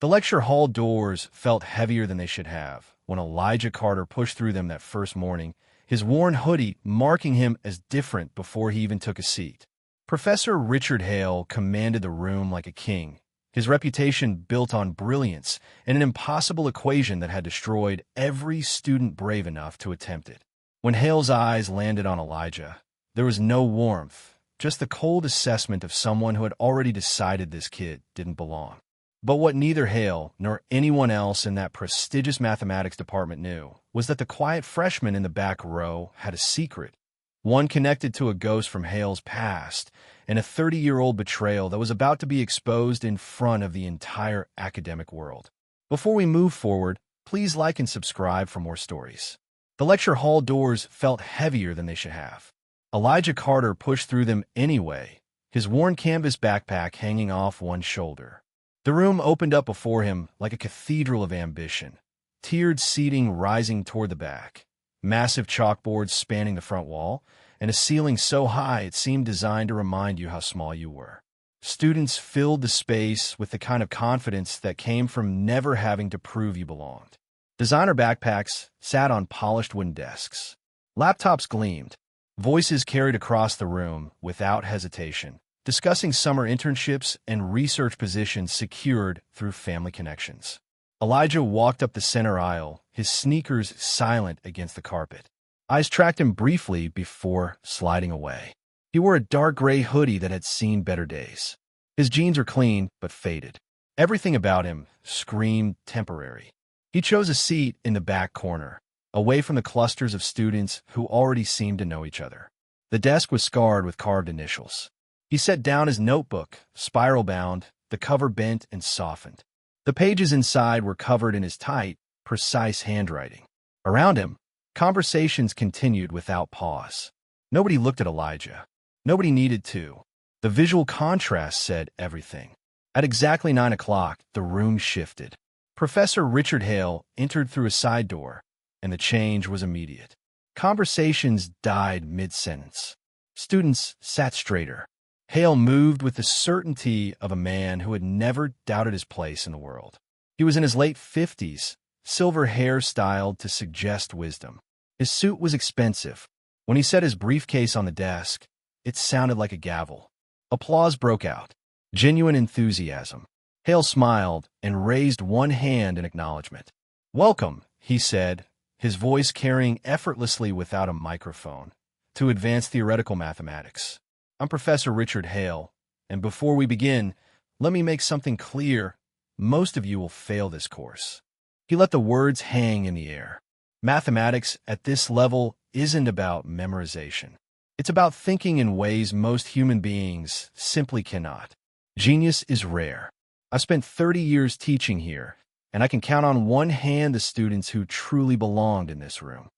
The lecture hall doors felt heavier than they should have when Elijah Carter pushed through them that first morning, his worn hoodie marking him as different before he even took a seat. Professor Richard Hale commanded the room like a king, his reputation built on brilliance and an impossible equation that had destroyed every student brave enough to attempt it. When Hale's eyes landed on Elijah, there was no warmth, just the cold assessment of someone who had already decided this kid didn't belong. But what neither Hale nor anyone else in that prestigious mathematics department knew was that the quiet freshman in the back row had a secret, one connected to a ghost from Hale's past and a 30-year-old betrayal that was about to be exposed in front of the entire academic world. Before we move forward, please like and subscribe for more stories. The lecture hall doors felt heavier than they should have. Elijah Carter pushed through them anyway, his worn canvas backpack hanging off one shoulder. The room opened up before him like a cathedral of ambition, tiered seating rising toward the back, massive chalkboards spanning the front wall, and a ceiling so high it seemed designed to remind you how small you were. Students filled the space with the kind of confidence that came from never having to prove you belonged. Designer backpacks sat on polished wooden desks. Laptops gleamed. Voices carried across the room without hesitation, discussing summer internships and research positions secured through family connections. Elijah walked up the center aisle, his sneakers silent against the carpet. Eyes tracked him briefly before sliding away. He wore a dark gray hoodie that had seen better days. His jeans were clean but faded. Everything about him screamed temporary. He chose a seat in the back corner, away from the clusters of students who already seemed to know each other. The desk was scarred with carved initials. He set down his notebook, spiral-bound, the cover bent and softened. The pages inside were covered in his tight, precise handwriting. Around him, conversations continued without pause. Nobody looked at Elijah. Nobody needed to. The visual contrast said everything. At exactly 9 o'clock, the room shifted. Professor Richard Hale entered through a side door, and the change was immediate. Conversations died mid-sentence. Students sat straighter. Hale moved with the certainty of a man who had never doubted his place in the world. He was in his late 50s, silver hair styled to suggest wisdom. His suit was expensive. When he set his briefcase on the desk, it sounded like a gavel. Applause broke out. Genuine enthusiasm. Hale smiled and raised one hand in acknowledgement. "Welcome," he said, his voice carrying effortlessly without a microphone, to advanced theoretical mathematics. "I'm Professor Richard Hale, and before we begin, let me make something clear. Most of you will fail this course." He let the words hang in the air. Mathematics at this level isn't about memorization. It's about thinking in ways most human beings simply cannot. Genius is rare. I've spent 30 years teaching here, and I can count on one hand the students who truly belonged in this room.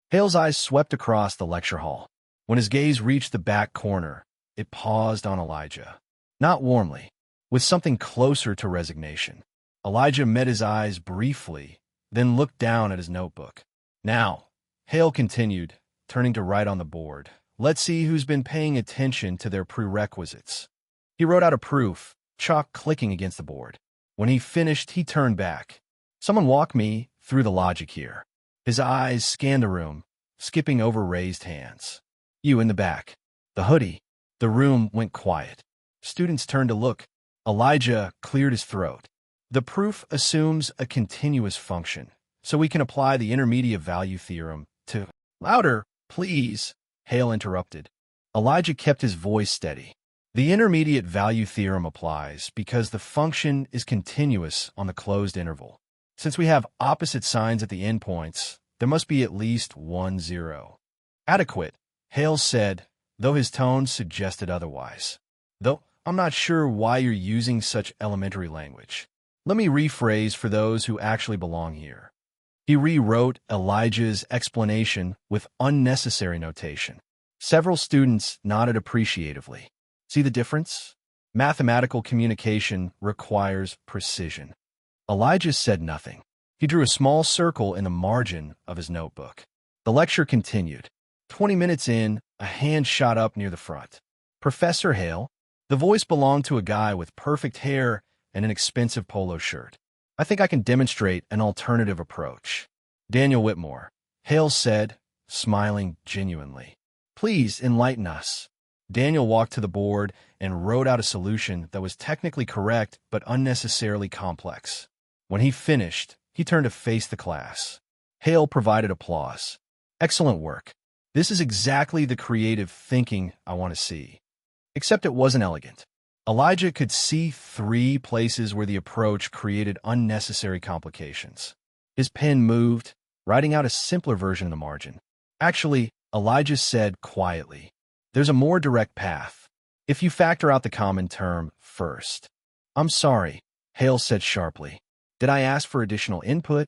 Hale's eyes swept across the lecture hall. When his gaze reached the back corner, it paused on Elijah. Not warmly, with something closer to resignation. Elijah met his eyes briefly, then looked down at his notebook. "Now," Hale continued, turning to write on the board, "let's see who's been paying attention to their prerequisites." He wrote out a proof, chalk clicking against the board. When he finished, he turned back. "Someone walk me through the logic here." His eyes scanned the room, skipping over raised hands. "You in the back." "The hoodie." The room went quiet. Students turned to look. Elijah cleared his throat. "The proof assumes a continuous function, so we can apply the intermediate value theorem to—" "Louder, please," Hale interrupted. Elijah kept his voice steady. "The intermediate value theorem applies because the function is continuous on the closed interval. Since we have opposite signs at the endpoints, there must be at least one zero." "Adequate," Hale said, though his tone suggested otherwise. "Though I'm not sure why you're using such elementary language. Let me rephrase for those who actually belong here." He rewrote Elijah's explanation with unnecessary notation. Several students nodded appreciatively. See the difference? Mathematical communication requires precision. Elijah said nothing. He drew a small circle in the margin of his notebook. The lecture continued. 20 minutes in, a hand shot up near the front. "Professor Hale." The voice belonged to a guy with perfect hair and an expensive polo shirt. I think I can demonstrate an alternative approach. Daniel Whitmore, Hale said, smiling genuinely. Please enlighten us. Daniel walked to the board and wrote out a solution that was technically correct but unnecessarily complex. When he finished, he turned to face the class. Hale provided applause. Excellent work. This is exactly the creative thinking I want to see. Except it wasn't elegant. Elijah could see 3 places where the approach created unnecessary complications. His pen moved, writing out a simpler version in the margin. Actually, Elijah said quietly, there's a more direct path. If you factor out the common term first. I'm sorry, Hale said sharply. Did I ask for additional input?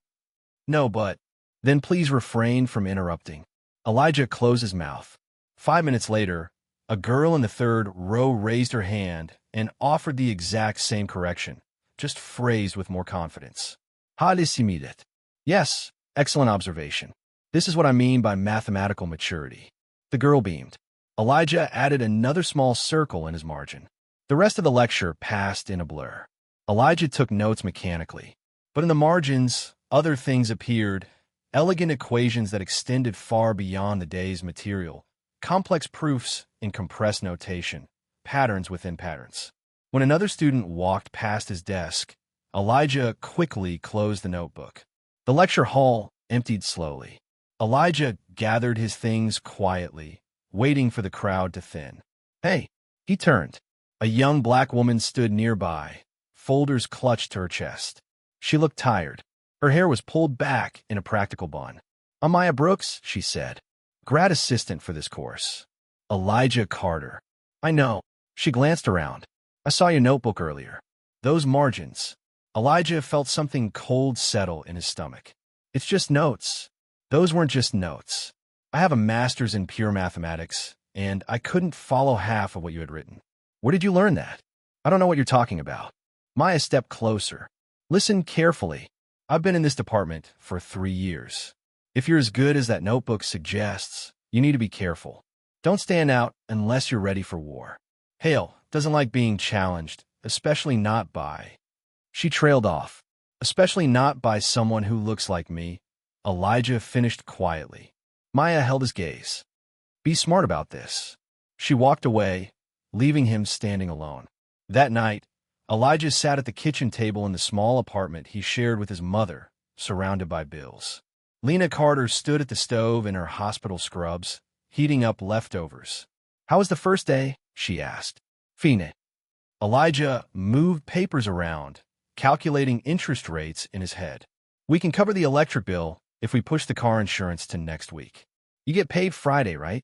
No, but... Then please refrain from interrupting. Elijah closed his mouth. 5 minutes later, a girl in the 3rd row raised her hand and offered the exact same correction, just phrased with more confidence. Hadisimidet. Yes, excellent observation. This is what I mean by mathematical maturity. The girl beamed. Elijah added another small circle in his margin. The rest of the lecture passed in a blur. Elijah took notes mechanically. But in the margins, other things appeared, elegant equations that extended far beyond the day's material, complex proofs in compressed notation, patterns within patterns. When another student walked past his desk, Elijah quickly closed the notebook. The lecture hall emptied slowly. Elijah gathered his things quietly, waiting for the crowd to thin. Hey, he turned. A young black woman stood nearby, folders clutched to her chest. She looked tired. Her hair was pulled back in a practical bun. Amaya Brooks, she said. Grad assistant for this course. Elijah Carter. I know. She glanced around. I saw your notebook earlier. Those margins. Elijah felt something cold settle in his stomach. It's just notes. Those weren't just notes. I have a master's in pure mathematics, and I couldn't follow half of what you had written. Where did you learn that? I don't know what you're talking about. Maya stepped closer. Listen carefully. I've been in this department for 3 years. If you're as good as that notebook suggests, you need to be careful. Don't stand out unless you're ready for war. Hale doesn't like being challenged, especially not by... She trailed off. Especially not by someone who looks like me. Elijah finished quietly. Maya held his gaze. Be smart about this. She walked away, leaving him standing alone. That night, Elijah sat at the kitchen table in the small apartment he shared with his mother, surrounded by bills. Lena Carter stood at the stove in her hospital scrubs, heating up leftovers. How was the first day? She asked. Fine. Elijah moved papers around, calculating interest rates in his head. We can cover the electric bill if we push the car insurance to next week. You get paid Friday, right?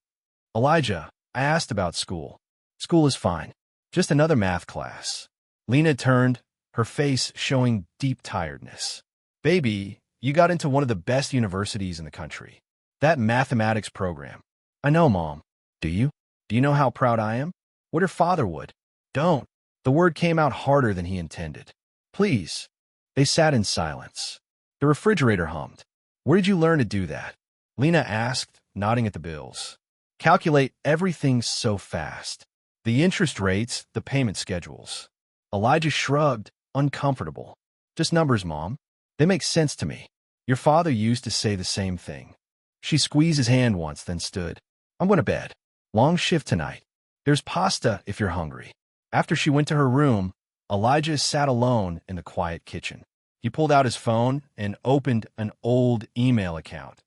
Elijah, I asked about school. School is fine. Just another math class. Lena turned, her face showing deep tiredness. Baby, you got into one of the best universities in the country. That mathematics program. I know, Mom. Do you? Do you know how proud I am? What her father would. Don't. The word came out harder than he intended. Please. They sat in silence. The refrigerator hummed. Where did you learn to do that? Lena asked, nodding at the bills. Calculate everything so fast. The interest rates, the payment schedules. Elijah shrugged, uncomfortable. Just numbers, Mom. They make sense to me. Your father used to say the same thing. She squeezed his hand once, then stood. I'm going to bed. Long shift tonight. There's pasta if you're hungry. After she went to her room, Elijah sat alone in the quiet kitchen. He pulled out his phone and opened an old email account,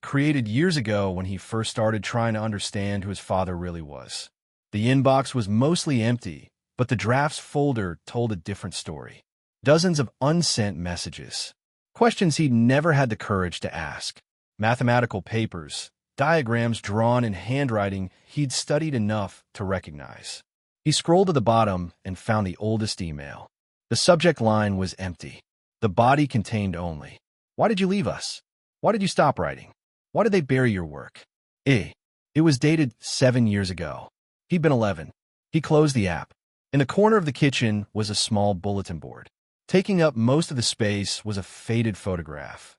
created years ago when he first started trying to understand who his father really was. The inbox was mostly empty, but the drafts folder told a different story. Dozens of unsent messages. Questions he'd never had the courage to ask. Mathematical papers. Diagrams drawn in handwriting he'd studied enough to recognize. He scrolled to the bottom and found the oldest email. The subject line was empty. The body contained only, why did you leave us? Why did you stop writing? Why did they bury your work? It was dated 7 years ago. He'd been 11. He closed the app. In the corner of the kitchen was a small bulletin board. Taking up most of the space was a faded photograph.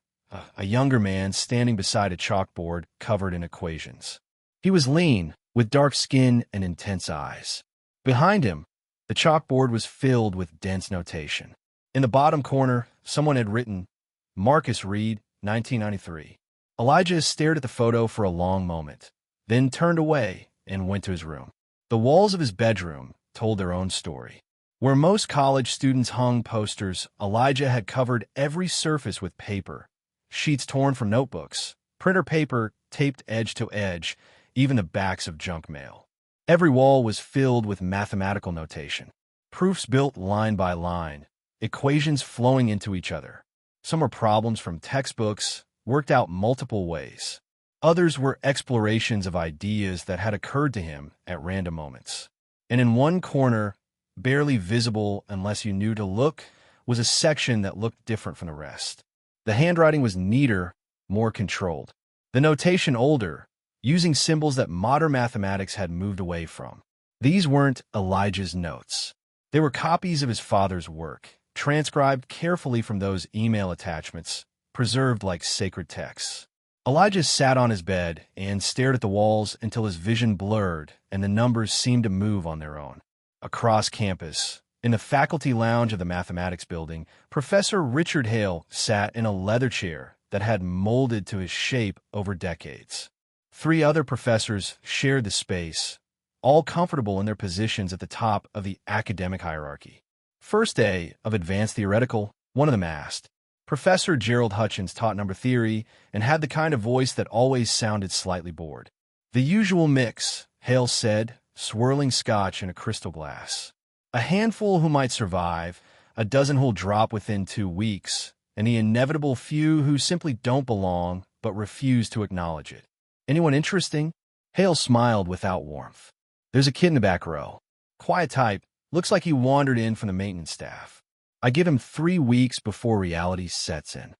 A younger man standing beside a chalkboard covered in equations. He was lean, with dark skin and intense eyes. Behind him, The chalkboard was filled with dense notation. In the bottom corner, someone had written, Marcus Reed, 1993. Elijah stared at the photo for a long moment, then turned away and went to his room. The walls of his bedroom told their own story. Where most college students hung posters, Elijah had covered every surface with paper, sheets torn from notebooks, printer paper taped edge to edge, even the backs of junk mail. Every wall was filled with mathematical notation, proofs built line by line, equations flowing into each other. Some were problems from textbooks, worked out multiple ways. Others were explorations of ideas that had occurred to him at random moments. And in one corner, barely visible unless you knew to look, was a section that looked different from the rest. The handwriting was neater, more controlled. The notation older, using symbols that modern mathematics had moved away from. These weren't Elijah's notes. They were copies of his father's work, transcribed carefully from those email attachments, preserved like sacred texts. Elijah sat on his bed and stared at the walls until his vision blurred and the numbers seemed to move on their own. Across campus, in the faculty lounge of the mathematics building, Professor Richard Hale sat in a leather chair that had molded to his shape over decades. 3 other professors shared the space, all comfortable in their positions at the top of the academic hierarchy. First day of advanced theoretical, one of them asked. Professor Gerald Hutchins taught number theory and had the kind of voice that always sounded slightly bored. The usual mix, Hale said, swirling scotch in a crystal glass. A handful who might survive, a dozen who'll drop within 2 weeks, and the inevitable few who simply don't belong but refuse to acknowledge it. Anyone interesting? Hale smiled without warmth. There's a kid in the back row. Quiet type, looks like he wandered in from the maintenance staff. I give him 3 weeks before reality sets in.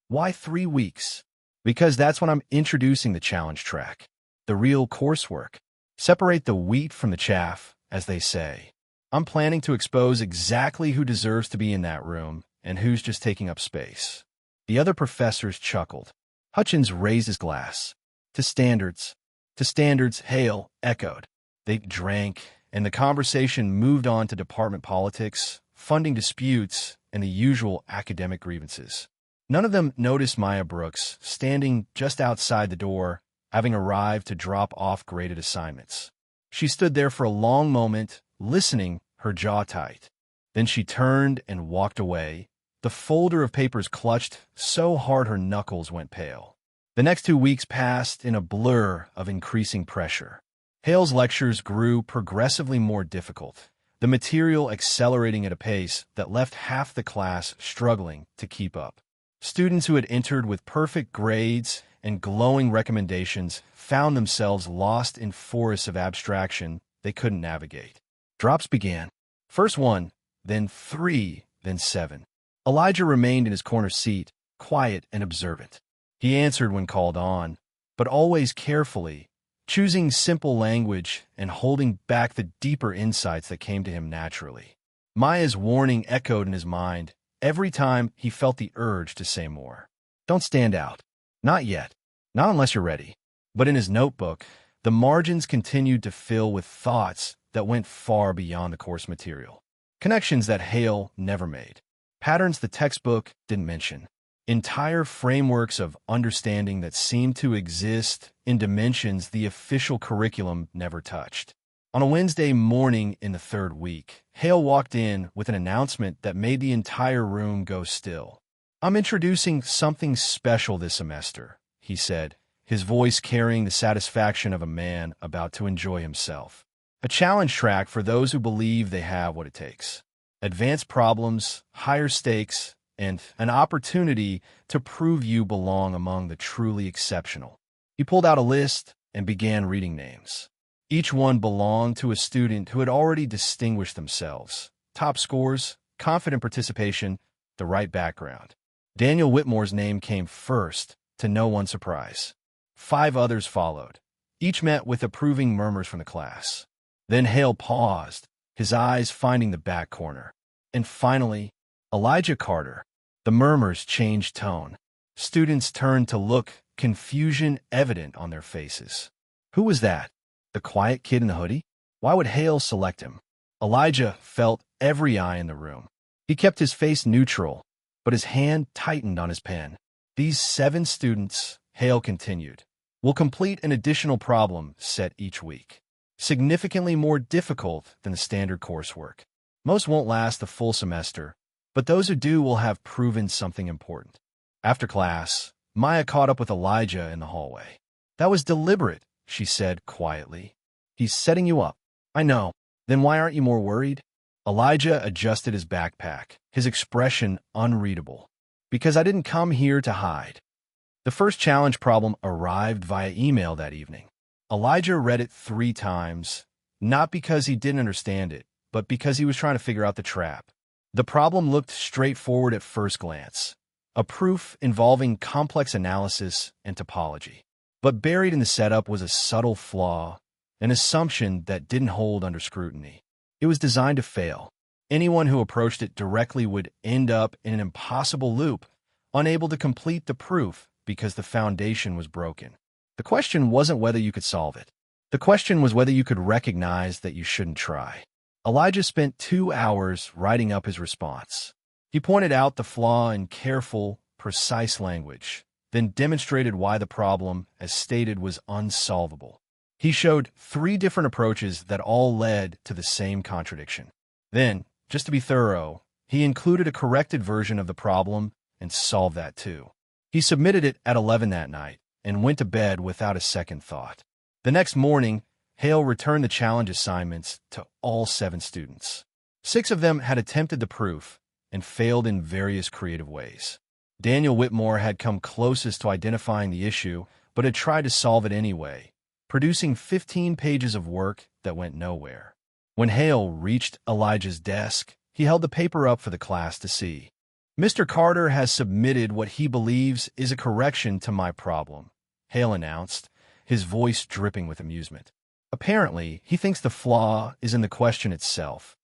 Why 3 weeks? Because that's when I'm introducing the challenge track. The real coursework. Separate the wheat from the chaff, as they say. I'm planning to expose exactly who deserves to be in that room and who's just taking up space. The other professors chuckled. Hutchins raised his glass. To standards. To standards, Hale echoed. They drank, and the conversation moved on to department politics, funding disputes, and the usual academic grievances. None of them noticed Maya Brooks, standing just outside the door, having arrived to drop off graded assignments. She stood there for a long moment, listening, her jaw tight. Then she turned and walked away, the folder of papers clutched so hard her knuckles went pale. The next 2 weeks passed in a blur of increasing pressure. Hale's lectures grew progressively more difficult, the material accelerating at a pace that left half the class struggling to keep up. Students who had entered with perfect grades and glowing recommendations found themselves lost in forests of abstraction they couldn't navigate. Drops began. First 1, then 3, then 7. Elijah remained in his corner seat, quiet and observant. He answered when called on, but always carefully, choosing simple language and holding back the deeper insights that came to him naturally. Maya's warning echoed in his mind every time he felt the urge to say more. Don't stand out. Not yet. Not unless you're ready. But in his notebook, the margins continued to fill with thoughts that went far beyond the course material. Connections that Hale never made. Patterns the textbook didn't mention. Entire frameworks of understanding that seemed to exist in dimensions the official curriculum never touched. On a Wednesday morning in the 3rd week, Hale walked in with an announcement that made the entire room go still. I'm introducing something special this semester, he said, his voice carrying the satisfaction of a man about to enjoy himself. A challenge track for those who believe they have what it takes. Advanced problems, higher stakes, and an opportunity to prove you belong among the truly exceptional. He pulled out a list and began reading names. Each one belonged to a student who had already distinguished themselves. Top scores, confident participation, the right background. Daniel Whitmore's name came first, to no one's surprise. 5 others followed. Each met with approving murmurs from the class. Then Hale paused, his eyes finding the back corner. And finally, Elijah Carter. The murmurs changed tone. Students turned to look, confusion evident on their faces. Who was that? The quiet kid in the hoodie? Why would Hale select him? Elijah felt every eye in the room. He kept his face neutral, but his hand tightened on his pen. These 7 students, Hale continued, will complete an additional problem set each week, significantly more difficult than the standard coursework. Most won't last the full semester, but those who do will have proven something important. After class, Maya caught up with Elijah in the hallway. "That was deliberate," she said quietly. "He's setting you up." "I know. Then why aren't you more worried?" Elijah adjusted his backpack, his expression unreadable. "Because I didn't come here to hide." The first challenge problem arrived via email that evening. Elijah read it 3 times, not because he didn't understand it, but because he was trying to figure out the trap. The problem looked straightforward at first glance, a proof involving complex analysis and topology. But buried in the setup was a subtle flaw, an assumption that didn't hold under scrutiny. It was designed to fail. Anyone who approached it directly would end up in an impossible loop, unable to complete the proof because the foundation was broken. The question wasn't whether you could solve it. The question was whether you could recognize that you shouldn't try. Elijah spent 2 hours writing up his response. He pointed out the flaw in careful, precise language, then demonstrated why the problem, as stated, was unsolvable. He showed 3 different approaches that all led to the same contradiction. Then, just to be thorough, he included a corrected version of the problem and solved that too. He submitted it at 11 that night and went to bed without a second thought. The next morning, Hale returned the challenge assignments to all 7 students. 6 of them had attempted the proof and failed in various creative ways. Daniel Whitmore had come closest to identifying the issue, but had tried to solve it anyway, producing 15 pages of work that went nowhere. When Hale reached Elijah's desk, he held the paper up for the class to see. "Mr. Carter has submitted what he believes is a correction to my problem," Hale announced, his voice dripping with amusement. "Apparently, he thinks the flaw is in the question itself,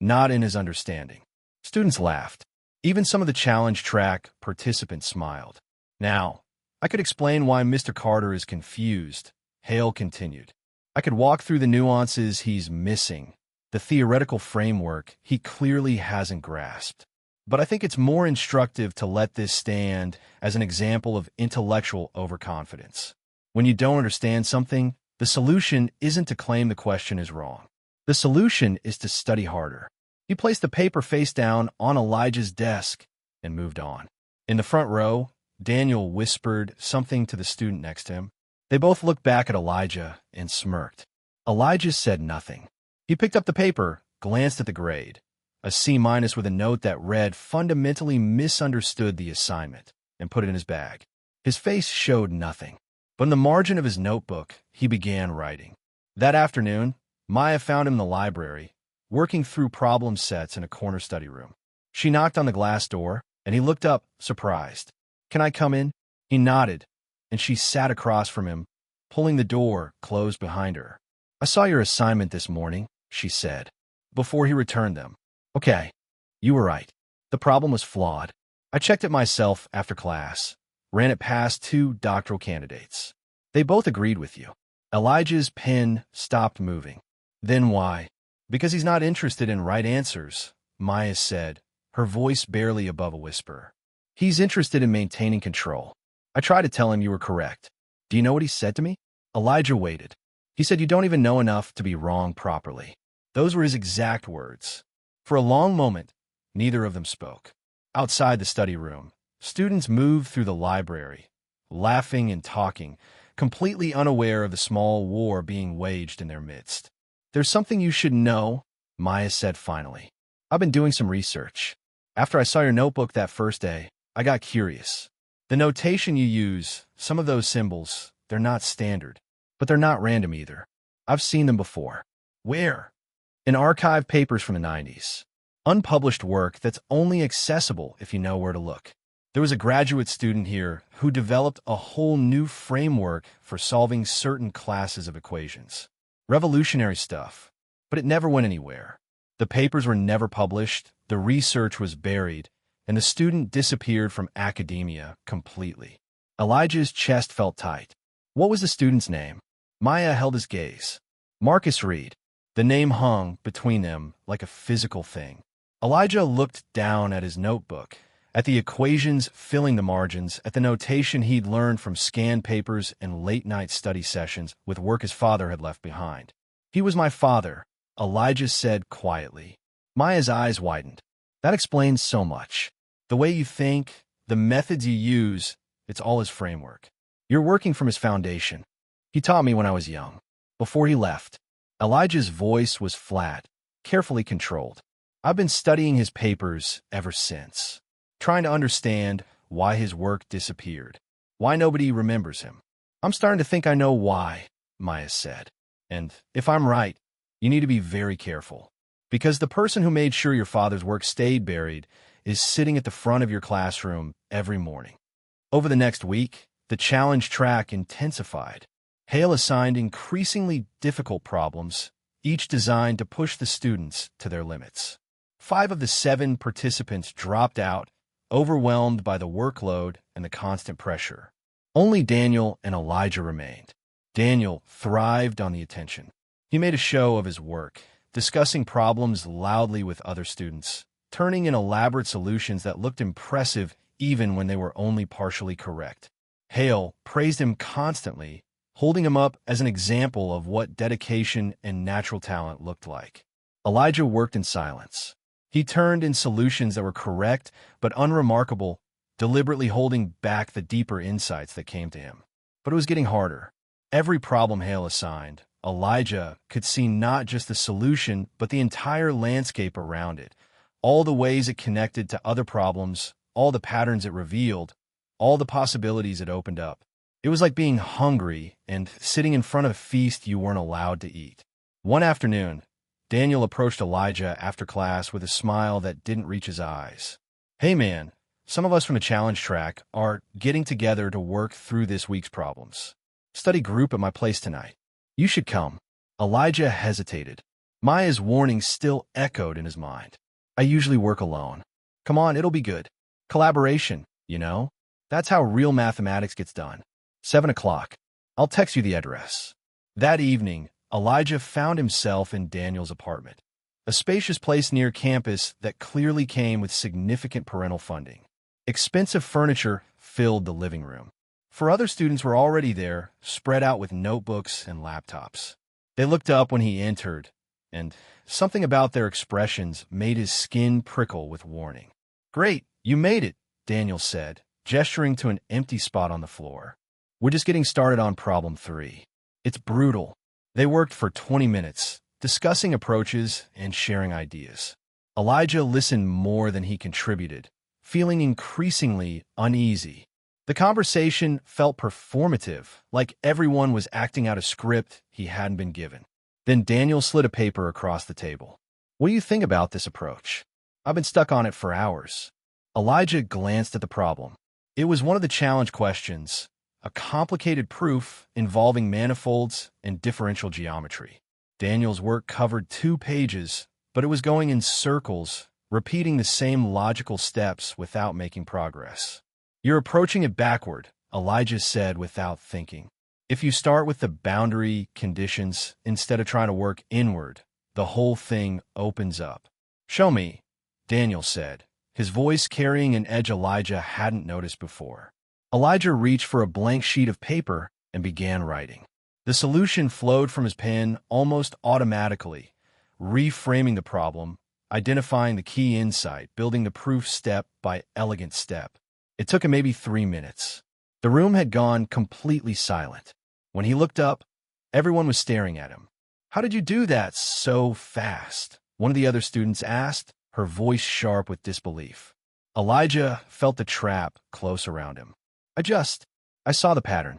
not in his understanding." Students laughed. Even some of the challenge track participants smiled. "Now, I could explain why Mr. Carter is confused," Hale continued. "I could walk through the nuances he's missing, the theoretical framework he clearly hasn't grasped. But I think it's more instructive to let this stand as an example of intellectual overconfidence. When you don't understand something, the solution isn't to claim the question is wrong. The solution is to study harder." He placed the paper face down on Elijah's desk and moved on. In the front row, Daniel whispered something to the student next to him. They both looked back at Elijah and smirked. Elijah said nothing. He picked up the paper, glanced at the grade, a C- with a note that read fundamentally misunderstood the assignment, and put it in his bag. His face showed nothing, but in the margin of his notebook, he began writing. That afternoon, Maya found him in the library, working through problem sets in a corner study room. She knocked on the glass door, and he looked up, surprised. "Can I come in?" He nodded, and she sat across from him, pulling the door closed behind her. "I saw your assignment this morning," she said, before he returned them. "Okay, you were right. The problem was flawed. I checked it myself after class, ran it past 2 doctoral candidates. They both agreed with you." Elijah's pen stopped moving. "Then why?" "Because he's not interested in right answers," Maya said, her voice barely above a whisper. "He's interested in maintaining control. I tried to tell him you were correct. Do you know what he said to me?" Elijah waited. "He said you don't even know enough to be wrong properly." Those were his exact words. For a long moment, neither of them spoke. Outside the study room, students moved through the library, laughing and talking, completely unaware of the small war being waged in their midst. "There's something you should know," Maya said finally. "I've been doing some research. After I saw your notebook that first day, I got curious. The notation you use, some of those symbols, they're not standard, but they're not random either. I've seen them before." "Where?" "In archive papers from the 90s. Unpublished work that's only accessible if you know where to look. There was a graduate student here who developed a whole new framework for solving certain classes of equations. Revolutionary stuff, but it never went anywhere. The papers were never published, the research was buried, and the student disappeared from academia completely." Elijah's chest felt tight. "What was the student's name?" Maya held his gaze. "Marcus Reed. The name hung between them like a physical thing. Elijah looked down at his notebook, at the equations filling the margins, at the notation he'd learned from scanned papers and late-night study sessions with work his father had left behind. "He was my father," Elijah said quietly. Maya's eyes widened. "That explains so much. The way you think, the methods you use, it's all his framework. You're working from his foundation. He taught me when I was young." Before he left, Elijah's voice was flat, carefully controlled. "I've been studying his papers ever since, trying to understand why his work disappeared, why nobody remembers him. I'm starting to think I know why," Maya said. "And if I'm right, you need to be very careful. Because the person who made sure your father's work stayed buried is sitting at the front of your classroom every morning." Over the next week, the challenge track intensified. Hale assigned increasingly difficult problems, each designed to push the students to their limits. 5 of the 7 participants dropped out, overwhelmed by the workload and the constant pressure. Only Daniel and Elijah remained. Daniel thrived on the attention. He made a show of his work, discussing problems loudly with other students, turning in elaborate solutions that looked impressive even when they were only partially correct. Hale praised him constantly, holding him up as an example of what dedication and natural talent looked like. Elijah worked in silence. He turned in solutions that were correct but unremarkable, deliberately holding back the deeper insights that came to him. But it was getting harder. Every problem Hale assigned, Elijah could see not just the solution, but the entire landscape around it, all the ways it connected to other problems, all the patterns it revealed, all the possibilities it opened up. It was like being hungry and sitting in front of a feast you weren't allowed to eat. One afternoon, Daniel approached Elijah after class with a smile that didn't reach his eyes. "Hey man, some of us from the challenge track are getting together to work through this week's problems. Study group at my place tonight. You should come." Elijah hesitated. Maya's warning still echoed in his mind. "I usually work alone. Come on, it'll be good. Collaboration, you know? That's how real mathematics gets done. 7 o'clock. I'll text you the address." That evening, Elijah found himself in Daniel's apartment, a spacious place near campus that clearly came with significant parental funding. Expensive furniture filled the living room. 4 other students were already there, spread out with notebooks and laptops. They looked up when he entered, and something about their expressions made his skin prickle with warning. "Great, you made it," Daniel said, gesturing to an empty spot on the floor. "We're just getting started on problem 3. It's brutal." They worked for 20 minutes, discussing approaches and sharing ideas. Elijah listened more than he contributed, feeling increasingly uneasy. The conversation felt performative, like everyone was acting out a script he hadn't been given. Then Daniel slid a paper across the table. "What do you think about this approach? I've been stuck on it for hours." Elijah glanced at the problem. It was one of the challenge questions, a complicated proof involving manifolds and differential geometry. Daniel's work covered 2 pages, but it was going in circles, repeating the same logical steps without making progress. "You're approaching it backward," Elijah said without thinking. "If you start with the boundary conditions instead of trying to work inward, the whole thing opens up." "Show me," Daniel said, his voice carrying an edge Elijah hadn't noticed before. Elijah reached for a blank sheet of paper and began writing. The solution flowed from his pen almost automatically, reframing the problem, identifying the key insight, building the proof step by elegant step. It took him maybe 3 minutes. The room had gone completely silent. When he looked up, everyone was staring at him. "How did you do that so fast?" one of the other students asked, her voice sharp with disbelief. Elijah felt the trap close around him. I saw the pattern."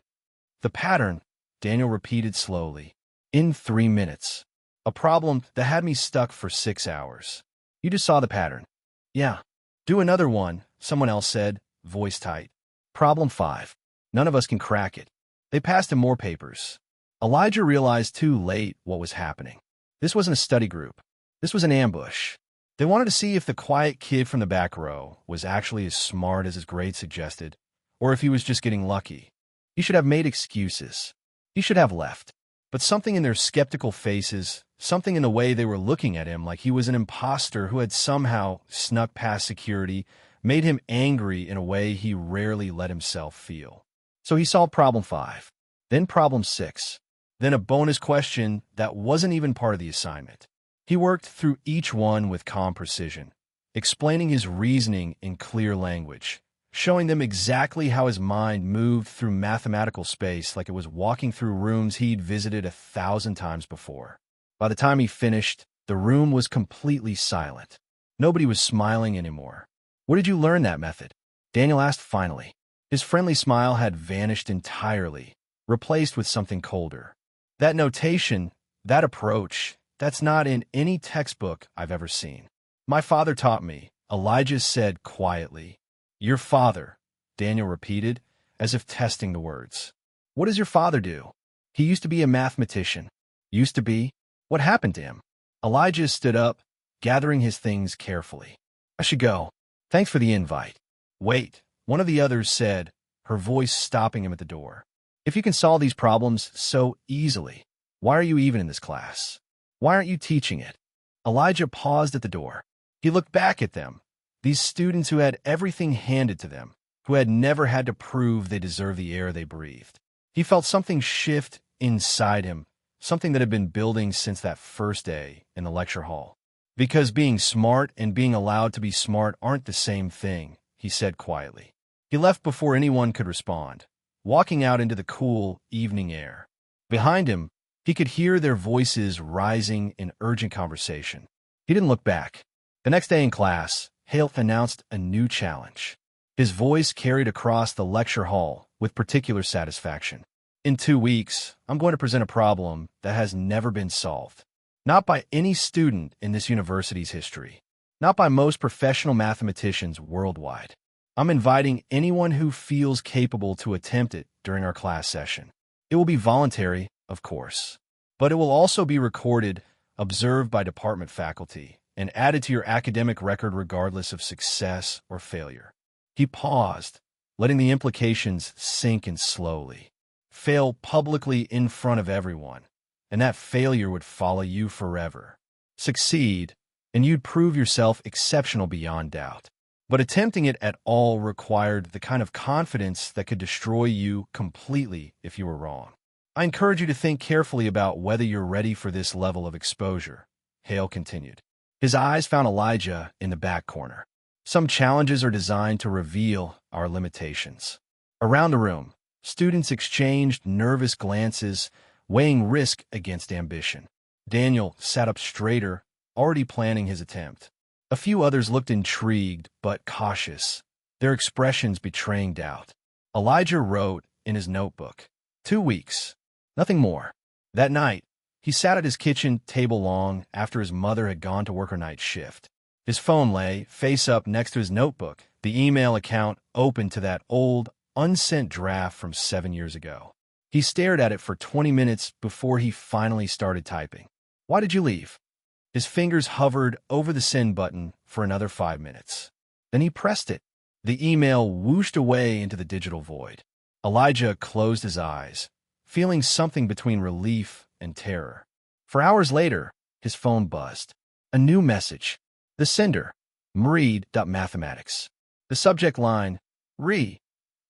"The pattern," Daniel repeated slowly. "In 3 minutes. A problem that had me stuck for 6 hours. You just saw the pattern." "Yeah." "Do another one," someone else said, voice tight. "Problem 5. None of us can crack it." They passed him more papers. Elijah realized too late what was happening. This wasn't a study group. This was an ambush. They wanted to see if the quiet kid from the back row was actually as smart as his grades suggested, or if he was just getting lucky. He should have made excuses. He should have left. But something in their skeptical faces, something in the way they were looking at him like he was an imposter who had somehow snuck past security, made him angry in a way he rarely let himself feel. So he solved problem 5, then problem 6, then a bonus question that wasn't even part of the assignment. He worked through each one with calm precision, explaining his reasoning in clear language, showing them exactly how his mind moved through mathematical space like it was walking through rooms he'd visited 1,000 times before. By the time he finished, the room was completely silent. Nobody was smiling anymore. "Where did you learn that method?" Daniel asked finally. His friendly smile had vanished entirely, replaced with something colder. "That notation, that approach, that's not in any textbook I've ever seen. My father taught me," Elijah said quietly. "Your father," Daniel repeated, as if testing the words. "What does your father do?" "He used to be a mathematician." "Used to be? What happened to him?" Elijah stood up, gathering his things carefully. "I should go. Thanks for the invite." "Wait," one of the others said, her voice stopping him at the door. "If you can solve these problems so easily, why are you even in this class? Why aren't you teaching it?" Elijah paused at the door. He looked back at them, these students who had everything handed to them, who had never had to prove they deserved the air they breathed. He felt something shift inside him, something that had been building since that first day in the lecture hall. "Because being smart and being allowed to be smart aren't the same thing," he said quietly. He left before anyone could respond, walking out into the cool evening air. Behind him, he could hear their voices rising in urgent conversation. He didn't look back. The next day in class, Hale announced a new challenge. His voice carried across the lecture hall with particular satisfaction. "In 2 weeks, I'm going to present a problem that has never been solved. Not by any student in this university's history. Not by most professional mathematicians worldwide. I'm inviting anyone who feels capable to attempt it during our class session. It will be voluntary, of course, but it will also be recorded, observed by department faculty, and added to your academic record regardless of success or failure." He paused, letting the implications sink in slowly. Fail publicly in front of everyone, and that failure would follow you forever. Succeed, and you'd prove yourself exceptional beyond doubt. But attempting it at all required the kind of confidence that could destroy you completely if you were wrong. "I encourage you to think carefully about whether you're ready for this level of exposure," Hale continued. His eyes found Elijah in the back corner. "Some challenges are designed to reveal our limitations." Around the room, students exchanged nervous glances, weighing risk against ambition. Daniel sat up straighter, already planning his attempt. A few others looked intrigued but cautious, their expressions betraying doubt. Elijah wrote in his notebook, 2 weeks, nothing more. That night, he sat at his kitchen table long after his mother had gone to work her night shift. His phone lay, face up, next to his notebook, the email account open to that old, unsent draft from 7 years ago. He stared at it for 20 minutes before he finally started typing. "Why did you leave?" His fingers hovered over the send button for another 5 minutes. Then he pressed it. The email whooshed away into the digital void. Elijah closed his eyes, feeling something between relief and terror. For hours later, his phone buzzed. A new message. The sender, Mathematics. The subject line, "Re,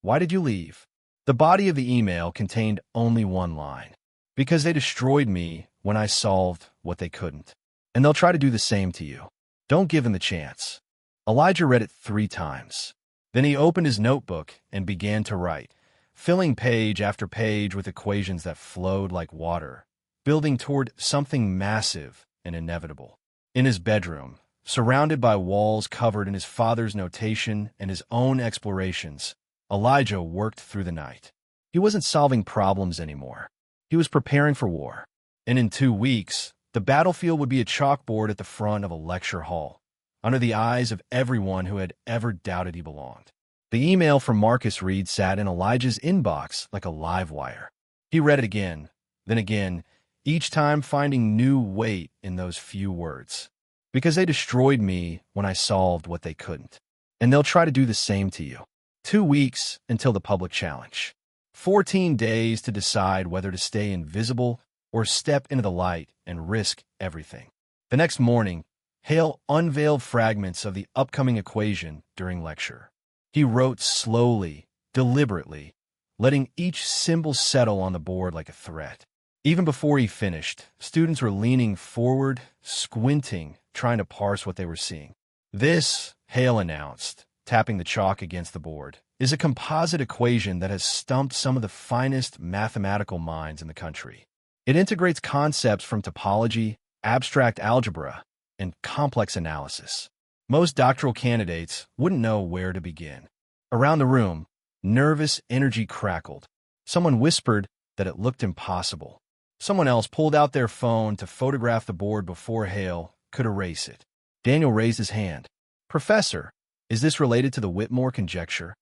why did you leave?" The body of the email contained only one line. "Because they destroyed me when I solved what they couldn't. And they'll try to do the same to you. Don't give them the chance." Elijah read it 3 times. Then he opened his notebook and began to write, filling page after page with equations that flowed like water, building toward something massive and inevitable. In his bedroom, surrounded by walls covered in his father's notation and his own explorations, Elijah worked through the night. He wasn't solving problems anymore. He was preparing for war. And in 2 weeks, the battlefield would be a chalkboard at the front of a lecture hall, under the eyes of everyone who had ever doubted he belonged. The email from Marcus Reed sat in Elijah's inbox like a live wire. He read it again, then again, each time finding new weight in those few words. "Because they destroyed me when I solved what they couldn't. And they'll try to do the same to you. 2 weeks until the public challenge. 14 days to decide whether to stay invisible or step into the light and risk everything. The next morning, Hale unveiled fragments of the upcoming equation during lecture. He wrote slowly, deliberately, letting each symbol settle on the board like a threat. Even before he finished, students were leaning forward, squinting, trying to parse what they were seeing. This, Hale announced, tapping the chalk against the board, is a composite equation that has stumped some of the finest mathematical minds in the country. It integrates concepts from topology, abstract algebra, and complex analysis. Most doctoral candidates wouldn't know where to begin. Around the room, nervous energy crackled. Someone whispered that it looked impossible. Someone else pulled out their phone to photograph the board before Hale could erase it. Daniel raised his hand. "Professor, is this related to the Whitmore conjecture?"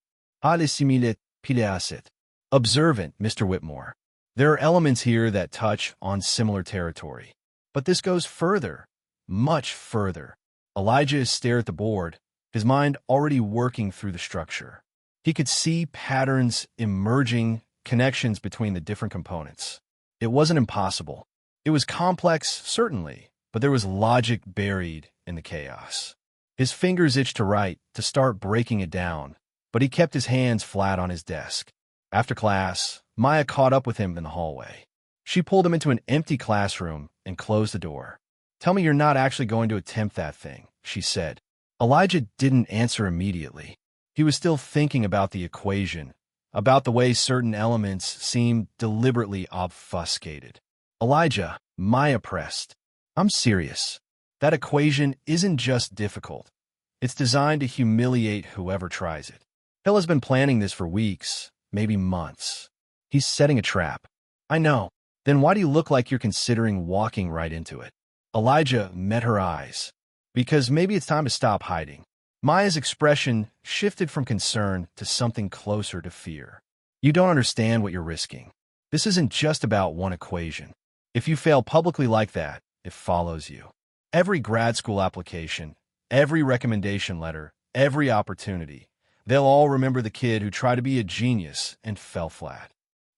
"Alle simile pileacet." "Observant, Mr. Whitmore. There are elements here that touch on similar territory. But this goes further, much further." Elijah stared at the board, his mind already working through the structure. He could see patterns emerging, connections between the different components. It wasn't impossible. It was complex, certainly, but there was logic buried in the chaos. His fingers itched to write, to start breaking it down, but he kept his hands flat on his desk. After class, Maya caught up with him in the hallway. She pulled him into an empty classroom and closed the door. "Tell me you're not actually going to attempt that thing," she said. Elijah didn't answer immediately. He was still thinking about the equation, about the way certain elements seemed deliberately obfuscated. "Elijah," Maya pressed, "I'm serious. That equation isn't just difficult. It's designed to humiliate whoever tries it. Hale has been planning this for weeks, maybe months. He's setting a trap." "I know. Then why do you look like you're considering walking right into it?" Elijah met her eyes. "Because maybe it's time to stop hiding." Maya's expression shifted from concern to something closer to fear. "You don't understand what you're risking. This isn't just about one equation. If you fail publicly like that, it follows you. Every grad school application, every recommendation letter, every opportunity, they'll all remember the kid who tried to be a genius and fell flat.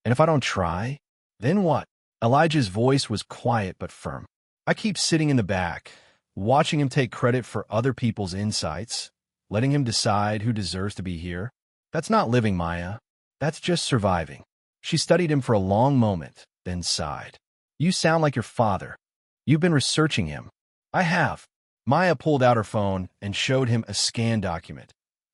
And if I don't try, then what?" Elijah's voice was quiet but firm. "I keep sitting in the back, watching him take credit for other people's insights, letting him decide who deserves to be here. That's not living, Maya. That's just surviving." She studied him for a long moment, then sighed. "You sound like your father. You've been researching him." "I have." Maya pulled out her phone and showed him a scanned document,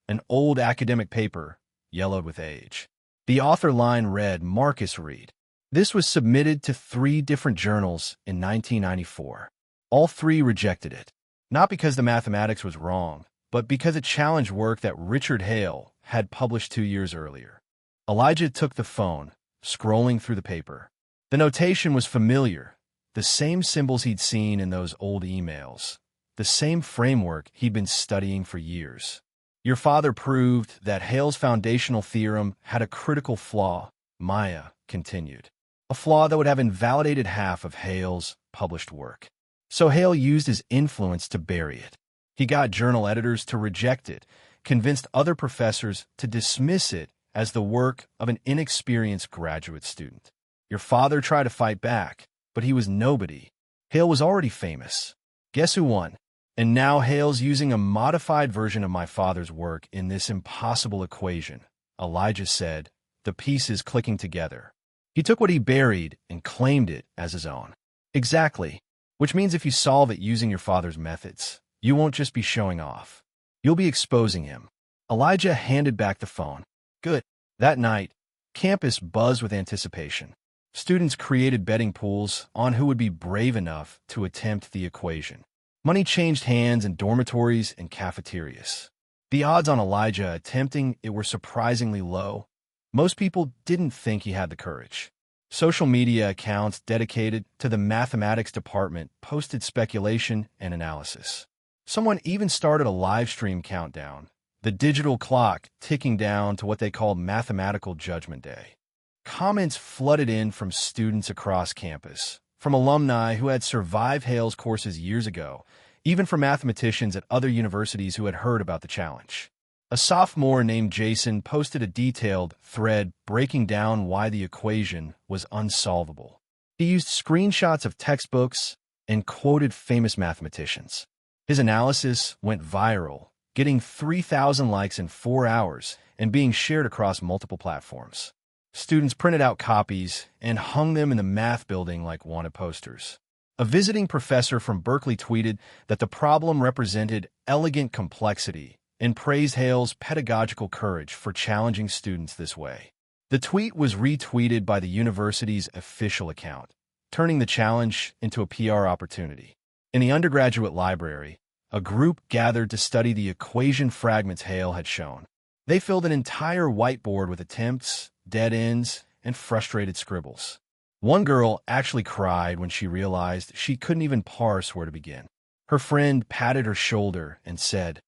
an old academic paper, yellowed with age. The author line read, "Marcus Reed." This was submitted to 3 different journals in 1994. All 3 rejected it, not because the mathematics was wrong, but because it challenged work that Richard Hale had published 2 years earlier. Elijah took the phone, scrolling through the paper. The notation was familiar, the same symbols he'd seen in those old emails, the same framework he'd been studying for years. "Your father proved that Hale's foundational theorem had a critical flaw," Maya continued. "A flaw that would have invalidated half of Hale's published work. So Hale used his influence to bury it. He got journal editors to reject it, convinced other professors to dismiss it as the work of an inexperienced graduate student. Your father tried to fight back, but he was nobody. Hale was already famous. Guess who won? And now Hale's using a modified version of my father's work in this impossible equation," Elijah said, the pieces clicking together. "He took what he buried and claimed it as his own." "Exactly. Which means if you solve it using your father's methods, you won't just be showing off. You'll be exposing him." Elijah handed back the phone. "Good." That night, campus buzzed with anticipation. Students created betting pools on who would be brave enough to attempt the equation. Money changed hands in dormitories and cafeterias. The odds on Elijah attempting it were surprisingly low. Most people didn't think he had the courage. Social media accounts dedicated to the mathematics department posted speculation and analysis. Someone even started a live stream countdown, the digital clock ticking down to what they called Mathematical Judgment Day. Comments flooded in from students across campus, from alumni who had survived Hale's courses years ago, even from mathematicians at other universities who had heard about the challenge. A sophomore named Jason posted a detailed thread breaking down why the equation was unsolvable. He used screenshots of textbooks and quoted famous mathematicians. His analysis went viral, getting 3,000 likes in 4 hours and being shared across multiple platforms. Students printed out copies and hung them in the math building like wanted posters. A visiting professor from Berkeley tweeted that the problem represented elegant complexity and praised Hale's pedagogical courage for challenging students this way. The tweet was retweeted by the university's official account, turning the challenge into a PR opportunity. In the undergraduate library, a group gathered to study the equation fragments Hale had shown. They filled an entire whiteboard with attempts, dead ends, and frustrated scribbles. One girl actually cried when she realized she couldn't even parse where to begin. Her friend patted her shoulder and said,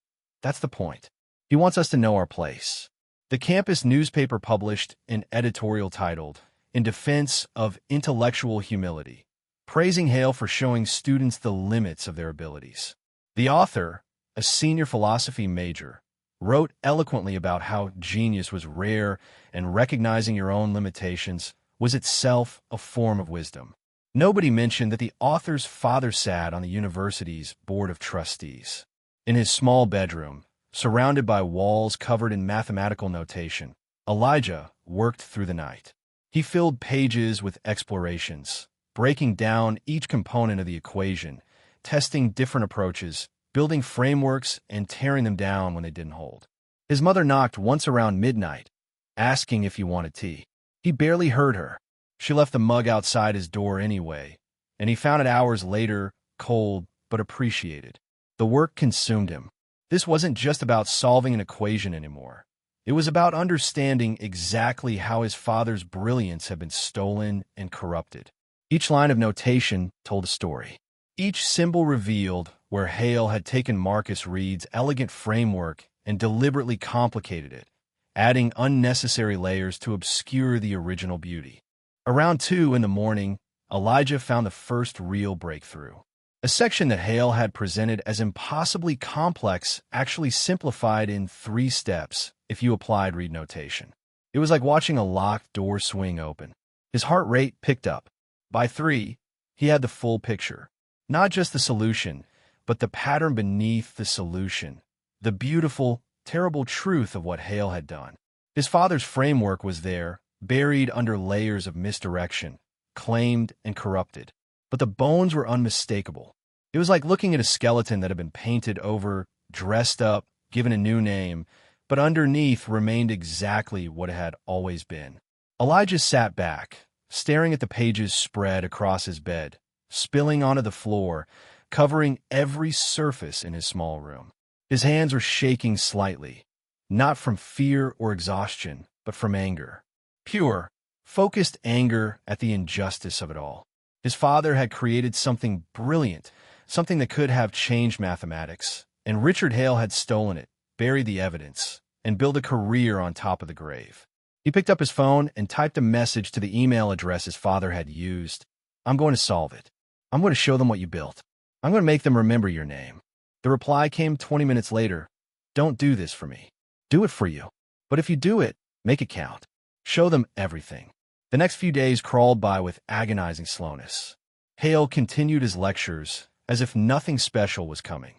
"That's the point. He wants us to know our place." The campus newspaper published an editorial titled, "In Defense of Intellectual Humility," praising Hale for showing students the limits of their abilities. The author, a senior philosophy major, wrote eloquently about how genius was rare and recognizing your own limitations was itself a form of wisdom. Nobody mentioned that the author's father sat on the university's board of trustees. In his small bedroom, surrounded by walls covered in mathematical notation, Elijah worked through the night. He filled pages with explorations, breaking down each component of the equation, testing different approaches, building frameworks, and tearing them down when they didn't hold. His mother knocked once around midnight, asking if he wanted tea. He barely heard her. She left the mug outside his door anyway, and he found it hours later, cold but appreciated. The work consumed him. This wasn't just about solving an equation anymore. It was about understanding exactly how his father's brilliance had been stolen and corrupted. Each line of notation told a story. Each symbol revealed where Hale had taken Marcus Reed's elegant framework and deliberately complicated it, adding unnecessary layers to obscure the original beauty. Around 2 in the morning, Elijah found the first real breakthrough. A section that Hale had presented as impossibly complex actually simplified in 3 steps if you applied Reed notation. It was like watching a locked door swing open. His heart rate picked up. By 3, he had the full picture. Not just the solution, but the pattern beneath the solution. The beautiful, terrible truth of what Hale had done. His father's framework was there, buried under layers of misdirection, claimed and corrupted. But the bones were unmistakable. It was like looking at a skeleton that had been painted over, dressed up, given a new name, but underneath remained exactly what it had always been. Elijah sat back, staring at the pages spread across his bed, spilling onto the floor, covering every surface in his small room. His hands were shaking slightly, not from fear or exhaustion, but from anger. Pure, focused anger at the injustice of it all. His father had created something brilliant, something that could have changed mathematics, and Richard Hale had stolen it, buried the evidence, and built a career on top of the grave. He picked up his phone and typed a message to the email address his father had used. "I'm going to solve it. I'm going to show them what you built. I'm going to make them remember your name." The reply came 20 minutes later. "Don't do this for me. Do it for you. But if you do it, make it count. Show them everything." The next few days crawled by with agonizing slowness. Hale continued his lectures as if nothing special was coming,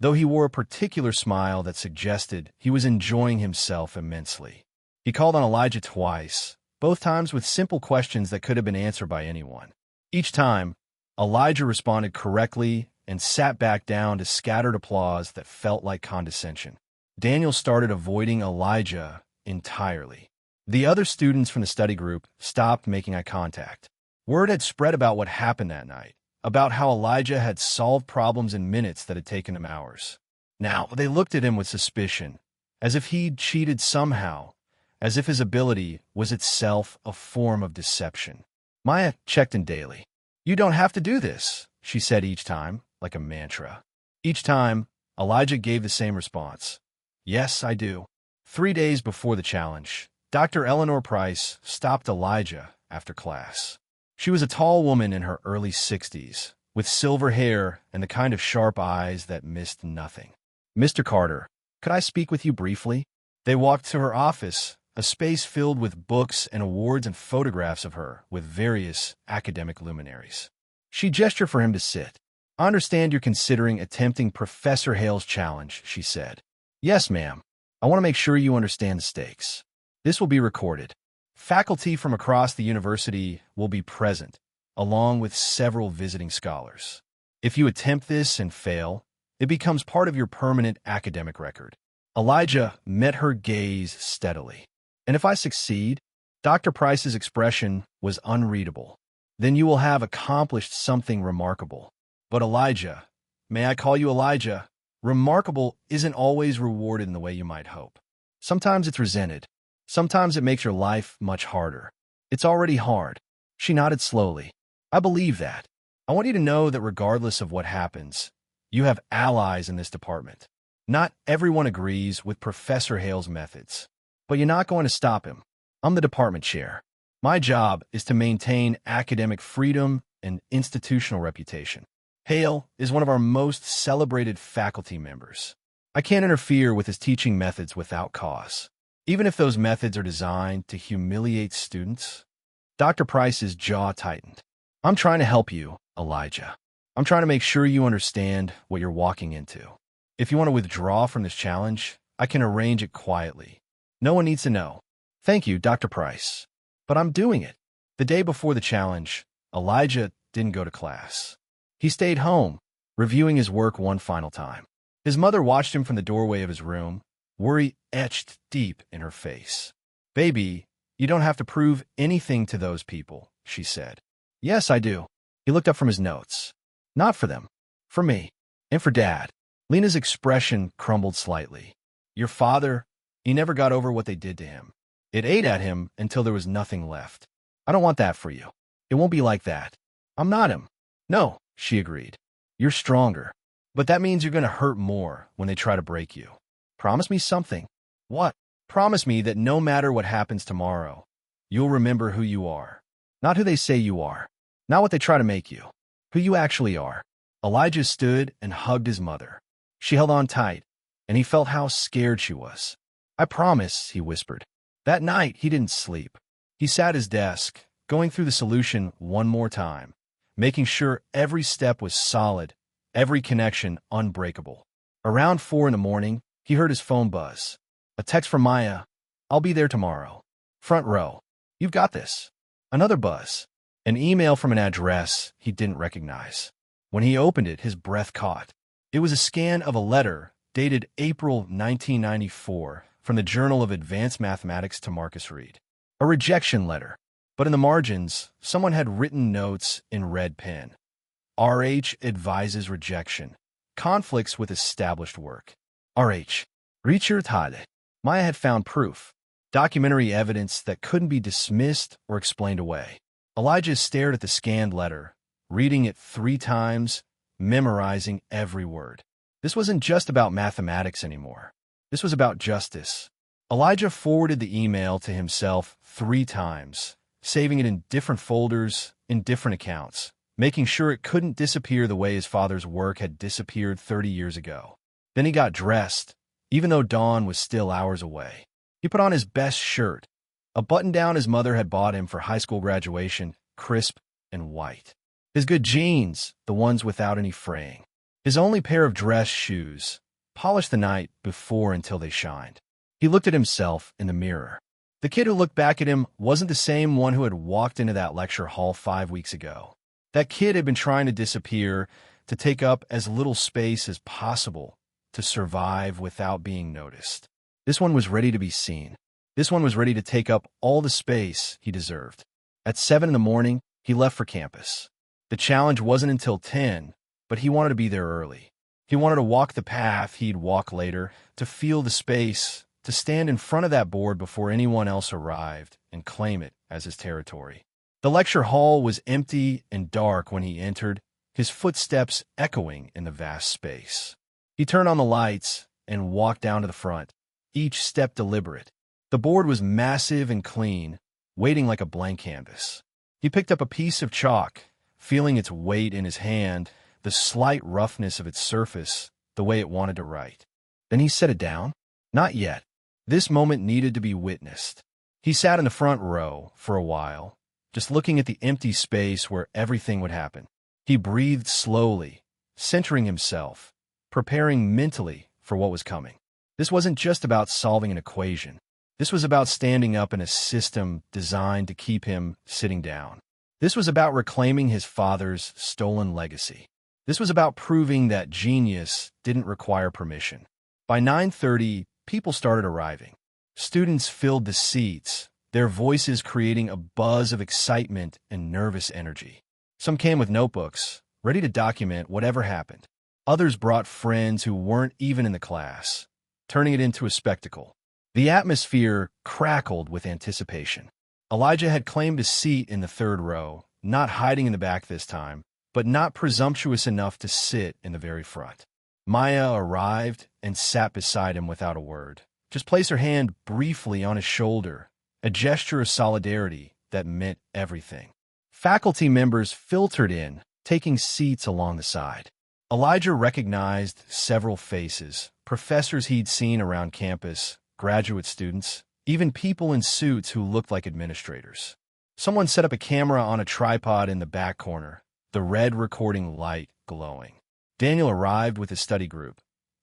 though he wore a particular smile that suggested he was enjoying himself immensely. He called on Elijah twice, both times with simple questions that could have been answered by anyone. Each time, Elijah responded correctly and sat back down to scattered applause that felt like condescension. Daniel started avoiding Elijah entirely. The other students from the study group stopped making eye contact. Word had spread about what happened that night, about how Elijah had solved problems in minutes that had taken him hours. Now, they looked at him with suspicion, as if he'd cheated somehow, as if his ability was itself a form of deception. Maya checked in daily. "You don't have to do this," she said each time, like a mantra. Each time, Elijah gave the same response. "Yes, I do." 3 days before the challenge, Dr. Eleanor Price stopped Elijah after class. She was a tall woman in her early 60s, with silver hair and the kind of sharp eyes that missed nothing. "Mr. Carter, could I speak with you briefly?" They walked to her office, a space filled with books and awards and photographs of her with various academic luminaries. She gestured for him to sit. "I understand you're considering attempting Professor Hale's challenge," she said. "Yes, ma'am. I want to make sure you understand the stakes. This will be recorded. Faculty from across the university will be present, along with several visiting scholars. If you attempt this and fail, it becomes part of your permanent academic record." Elijah met her gaze steadily. "And if I succeed?" Dr. Price's expression was unreadable. "Then you will have accomplished something remarkable." "But Elijah, may I call you Elijah? Remarkable isn't always rewarded in the way you might hope. Sometimes it's resented. Sometimes it makes your life much harder. It's already hard." She nodded slowly. "I believe that. I want you to know that regardless of what happens, you have allies in this department. Not everyone agrees with Professor Hale's methods, but you're not going to stop him. I'm the department chair. My job is to maintain academic freedom and institutional reputation. Hale is one of our most celebrated faculty members. I can't interfere with his teaching methods without cause, even if those methods are designed to humiliate students." Dr. Price's jaw tightened. "I'm trying to help you, Elijah. I'm trying to make sure you understand what you're walking into. If you want to withdraw from this challenge, I can arrange it quietly. No one needs to know." "Thank you, Dr. Price. But I'm doing it." The day before the challenge, Elijah didn't go to class. He stayed home, reviewing his work one final time. His mother watched him from the doorway of his room, worry etched deep in her face. "Baby, you don't have to prove anything to those people," she said. "Yes, I do." He looked up from his notes. "Not for them. For me. And for Dad." Lena's expression crumbled slightly. "Your father, he never got over what they did to him. It ate at him until there was nothing left. I don't want that for you. It won't be like that." "I'm not him." "No," she agreed. "You're stronger. But that means you're going to hurt more when they try to break you. Promise me something." "What?" "Promise me that no matter what happens tomorrow, you'll remember who you are. Not who they say you are. Not what they try to make you. Who you actually are." Elijah stood and hugged his mother. She held on tight, and he felt how scared she was. "I promise," he whispered. That night, he didn't sleep. He sat at his desk, going through the solution one more time, making sure every step was solid, every connection unbreakable. Around 4 a.m, he heard his phone buzz. A text from Maya. "I'll be there tomorrow. Front row. You've got this." Another buzz. An email from an address he didn't recognize. When he opened it, his breath caught. It was a scan of a letter dated April 1994 from the Journal of Advanced Mathematics to Marcus Reed. A rejection letter. But in the margins, someone had written notes in red pen. RH advises rejection. Conflicts with established work. RH. Richard Hale. Maya had found proof. Documentary evidence that couldn't be dismissed or explained away. Elijah stared at the scanned letter, reading it 3 times, memorizing every word. This wasn't just about mathematics anymore. This was about justice. Elijah forwarded the email to himself 3 times, saving it in different folders, in different accounts, making sure it couldn't disappear the way his father's work had disappeared 30 years ago. Then he got dressed, even though dawn was still hours away. He put on his best shirt, a button-down his mother had bought him for high school graduation, crisp and white. His good jeans, the ones without any fraying. His only pair of dress shoes, polished the night before until they shined. He looked at himself in the mirror. The kid who looked back at him wasn't the same one who had walked into that lecture hall 5 weeks ago. That kid had been trying to disappear, to take up as little space as possible, to survive without being noticed. This one was ready to be seen. This one was ready to take up all the space he deserved. At 7 a.m, he left for campus. The challenge wasn't until 10, but he wanted to be there early. He wanted to walk the path he'd walk later, to feel the space, to stand in front of that board before anyone else arrived and claim it as his territory. The lecture hall was empty and dark when he entered, his footsteps echoing in the vast space. He turned on the lights and walked down to the front, each step deliberate. The board was massive and clean, waiting like a blank canvas. He picked up a piece of chalk, feeling its weight in his hand, the slight roughness of its surface, the way it wanted to write. Then he set it down. Not yet. This moment needed to be witnessed. He sat in the front row for a while, just looking at the empty space where everything would happen. He breathed slowly, centering himself, preparing mentally for what was coming. This wasn't just about solving an equation. This was about standing up in a system designed to keep him sitting down. This was about reclaiming his father's stolen legacy. This was about proving that genius didn't require permission. By 9:30, people started arriving. Students filled the seats, their voices creating a buzz of excitement and nervous energy. Some came with notebooks, ready to document whatever happened. Others brought friends who weren't even in the class, turning it into a spectacle. The atmosphere crackled with anticipation. Elijah had claimed a seat in the third row, not hiding in the back this time, but not presumptuous enough to sit in the very front. Maya arrived and sat beside him without a word. Just placed her hand briefly on his shoulder, a gesture of solidarity that meant everything. Faculty members filtered in, taking seats along the side. Elijah recognized several faces, professors he'd seen around campus, graduate students, even people in suits who looked like administrators. Someone set up a camera on a tripod in the back corner, the red recording light glowing. Daniel arrived with his study group,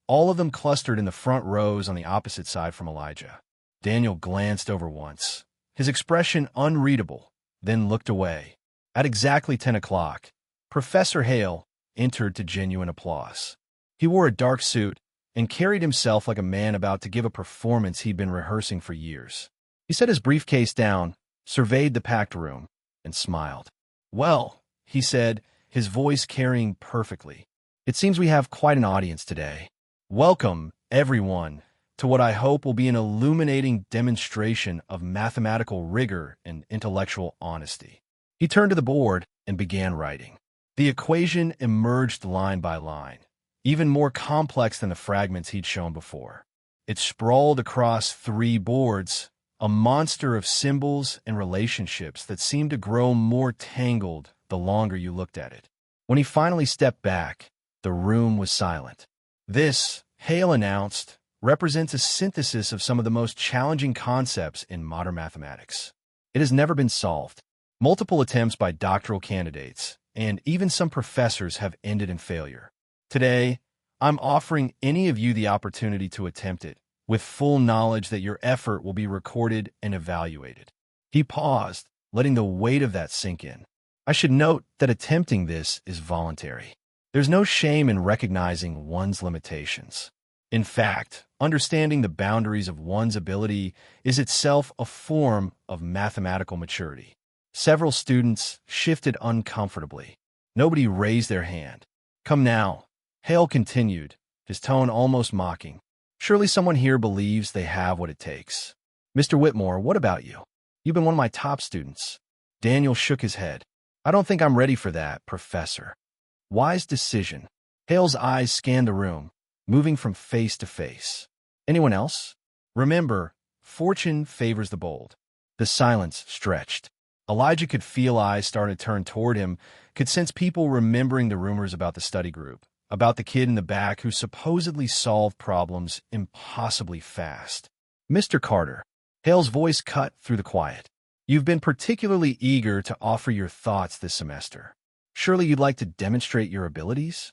all of them clustered in the front rows on the opposite side from Elijah. Daniel glanced over once, his expression unreadable, then looked away. At exactly 10 o'clock, Professor Hale entered to genuine applause. He wore a dark suit and carried himself like a man about to give a performance he'd been rehearsing for years. He set his briefcase down, surveyed the packed room, and smiled. "Well," he said, his voice carrying perfectly, "it seems we have quite an audience today. Welcome, everyone, to what I hope will be an illuminating demonstration of mathematical rigor and intellectual honesty." He turned to the board and began writing. The equation emerged line by line, even more complex than the fragments he'd shown before. It sprawled across 3 boards, a monster of symbols and relationships that seemed to grow more tangled the longer you looked at it. When he finally stepped back, the room was silent. "This," Hale announced, "represents a synthesis of some of the most challenging concepts in modern mathematics. It has never been solved. Multiple attempts by doctoral candidates, and even some professors, have ended in failure. Today, I'm offering any of you the opportunity to attempt it, with full knowledge that your effort will be recorded and evaluated." He paused, letting the weight of that sink in. "I should note that attempting this is voluntary. There's no shame in recognizing one's limitations. In fact, understanding the boundaries of one's ability is itself a form of mathematical maturity." Several students shifted uncomfortably. Nobody raised their hand. "Come now," Hale continued, his tone almost mocking. "Surely someone here believes they have what it takes. Mr. Whitmore, what about you? You've been one of my top students." Daniel shook his head. "I don't think I'm ready for that, Professor." "Wise decision." Hale's eyes scanned the room, moving from face to face. "Anyone else? Remember, fortune favors the bold." The silence stretched. Elijah could feel eyes starting to turn toward him, could sense people remembering the rumors about the study group, about the kid in the back who supposedly solved problems impossibly fast. "Mr. Carter," Hale's voice cut through the quiet, "you've been particularly eager to offer your thoughts this semester. Surely you'd like to demonstrate your abilities?"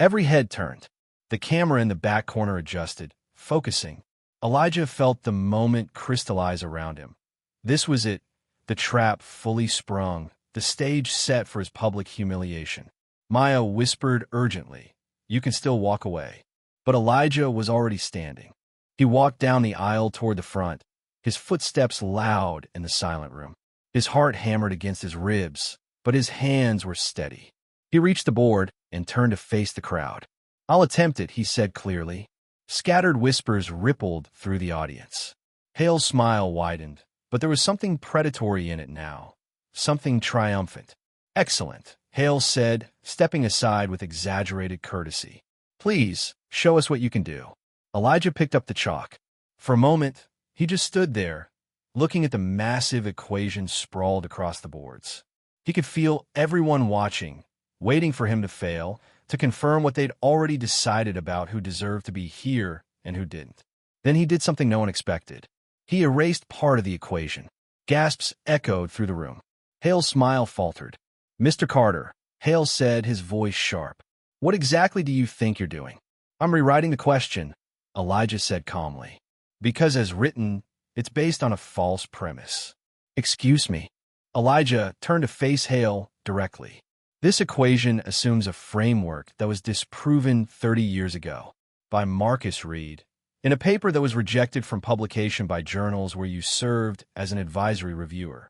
Every head turned. The camera in the back corner adjusted, focusing. Elijah felt the moment crystallize around him. This was it, the trap fully sprung, the stage set for his public humiliation. Maya whispered urgently, "You can still walk away." But Elijah was already standing. He walked down the aisle toward the front, his footsteps loud in the silent room. His heart hammered against his ribs, but his hands were steady. He reached the board and turned to face the crowd. "I'll attempt it," he said clearly. Scattered whispers rippled through the audience. Hale's smile widened, but there was something predatory in it now, something triumphant. "Excellent," Hale said, stepping aside with exaggerated courtesy. "Please, show us what you can do." Elijah picked up the chalk. For a moment, he just stood there, looking at the massive equation sprawled across the boards. He could feel everyone watching, waiting for him to fail, to confirm what they'd already decided about who deserved to be here and who didn't. Then he did something no one expected. He erased part of the equation. Gasps echoed through the room. Hale's smile faltered. "Mr. Carter," Hale said, his voice sharp. "What exactly do you think you're doing?" "I'm rewriting the question," Elijah said calmly. "Because as written, it's based on a false premise." "Excuse me." Elijah turned to face Hale directly. "This equation assumes a framework that was disproven 30 years ago by Marcus Reed in a paper that was rejected from publication by journals where you served as an advisory reviewer."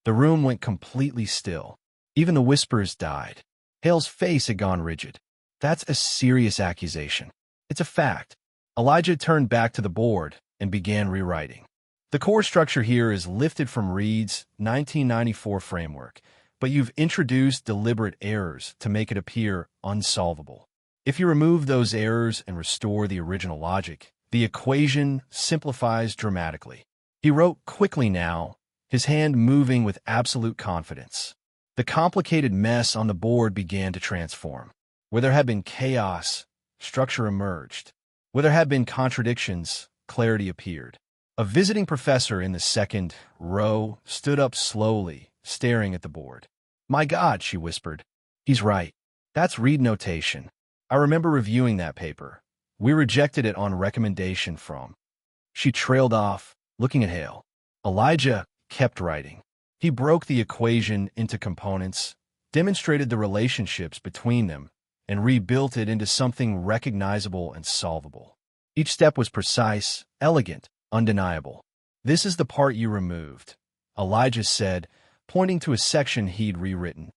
The room went completely still. Even the whispers died. Hale's face had gone rigid. "That's a serious accusation." "It's a fact." Elijah turned back to the board and began rewriting. "The core structure here is lifted from Reed's 1994 framework, but you've introduced deliberate errors to make it appear unsolvable. If you remove those errors and restore the original logic, the equation simplifies dramatically." He wrote quickly now, his hand moving with absolute confidence. The complicated mess on the board began to transform. Where there had been chaos, structure emerged. Where there had been contradictions, clarity appeared. A visiting professor in the second row stood up slowly, staring at the board. "My God," she whispered. "He's right. That's Reed notation. I remember reviewing that paper. We rejected it on recommendation from—" She trailed off, looking at Hale. Elijah kept writing. He broke the equation into components, demonstrated the relationships between them, and rebuilt it into something recognizable and solvable. Each step was precise, elegant, undeniable. "This is the part you removed," Elijah said, pointing to a section he'd rewritten.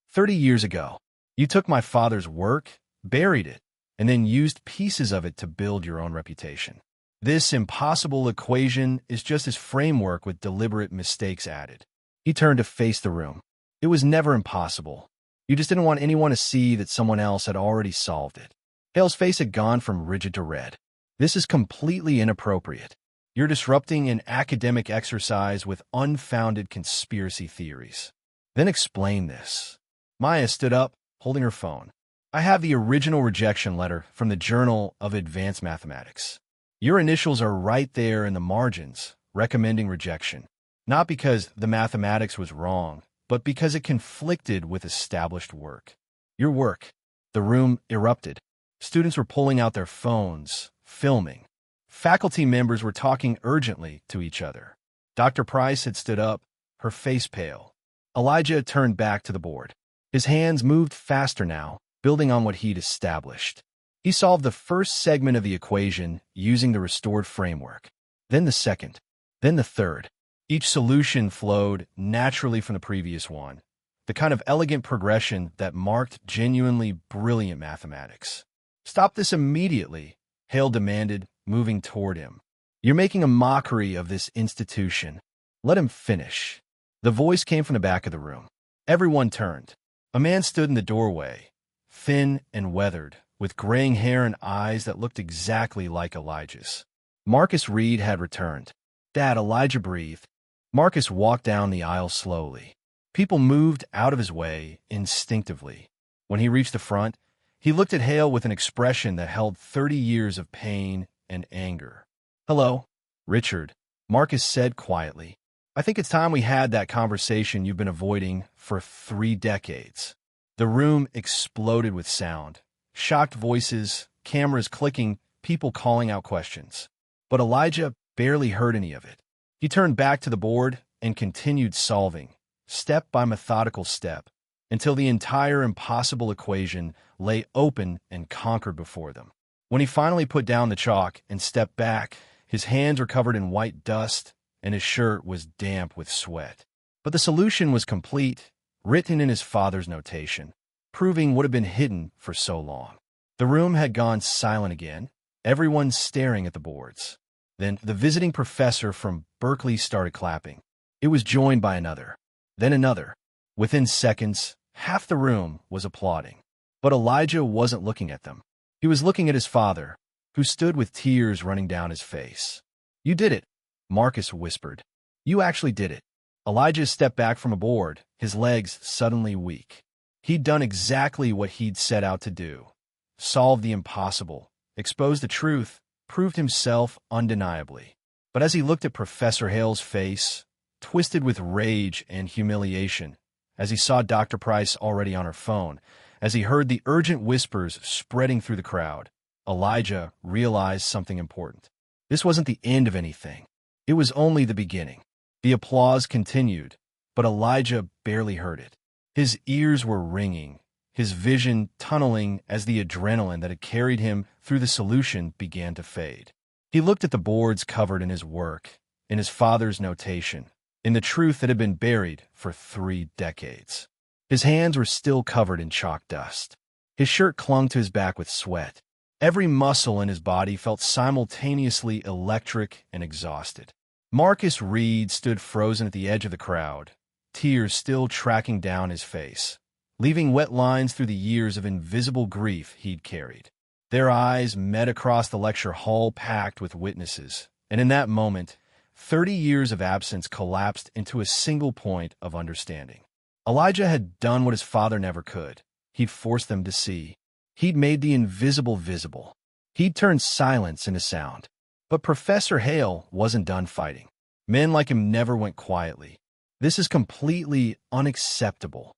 30 years ago, you took my father's work, buried it, and then used pieces of it to build your own reputation. This impossible equation is just his framework with deliberate mistakes added." He turned to face the room. "It was never impossible. You just didn't want anyone to see that someone else had already solved it." Hale's face had gone from rigid to red. "This is completely inappropriate. You're disrupting an academic exercise with unfounded conspiracy theories." "Then explain this." Maya stood up, holding her phone. "I have the original rejection letter from the Journal of Advanced Mathematics. Your initials are right there in the margins, recommending rejection. Not because the mathematics was wrong, but because it conflicted with established work. Your work." The room erupted. Students were pulling out their phones, filming. Faculty members were talking urgently to each other. Dr. Price had stood up, her face pale. Elijah turned back to the board. His hands moved faster now, building on what he'd established. He solved the first segment of the equation using the restored framework, then the second, then the third. Each solution flowed naturally from the previous one, the kind of elegant progression that marked genuinely brilliant mathematics. "Stop this immediately," Hale demanded, moving toward him. "You're making a mockery of this institution. Let him finish." The voice came from the back of the room. Everyone turned. A man stood in the doorway, thin and weathered, with graying hair and eyes that looked exactly like Elijah's. Marcus Reed had returned. "Dad," Elijah breathed. Marcus walked down the aisle slowly. People moved out of his way instinctively. When he reached the front, he looked at Hale with an expression that held 30 years of pain and anger. "Hello, Richard," Marcus said quietly. "I think it's time we had that conversation you've been avoiding for 3 decades. The room exploded with sound. Shocked voices, cameras clicking, people calling out questions. But Elijah barely heard any of it. He turned back to the board and continued solving, step by methodical step, until the entire impossible equation lay open and conquered before them. When he finally put down the chalk and stepped back, his hands were covered in white dust and his shirt was damp with sweat. But the solution was complete, written in his father's notation, proving what had been hidden for so long. The room had gone silent again, everyone staring at the boards. Then the visiting professor from Berkeley started clapping. It was joined by another, then another. Within seconds, half the room was applauding. But Elijah wasn't looking at them. He was looking at his father, who stood with tears running down his face. "You did it," Marcus whispered. "You actually did it." Elijah stepped back from a board, his legs suddenly weak. He'd done exactly what he'd set out to do. Solved the impossible, exposed the truth, proved himself undeniably. But as he looked at Professor Hale's face, twisted with rage and humiliation, as he saw Dr. Price already on her phone, as he heard the urgent whispers spreading through the crowd, Elijah realized something important. This wasn't the end of anything. It was only the beginning. The applause continued, but Elijah barely heard it. His ears were ringing, his vision tunneling as the adrenaline that had carried him through the solution began to fade. He looked at the boards covered in his work, in his father's notation, in the truth that had been buried for 3 decades. His hands were still covered in chalk dust. His shirt clung to his back with sweat. Every muscle in his body felt simultaneously electric and exhausted. Marcus Reed stood frozen at the edge of the crowd, tears still tracking down his face, leaving wet lines through the years of invisible grief he'd carried. Their eyes met across the lecture hall packed with witnesses, and in that moment, 30 years of absence collapsed into a single point of understanding. Elijah had done what his father never could. He'd forced them to see. He'd made the invisible visible. He'd turned silence into sound. But Professor Hale wasn't done fighting. Men like him never went quietly. This is completely unacceptable.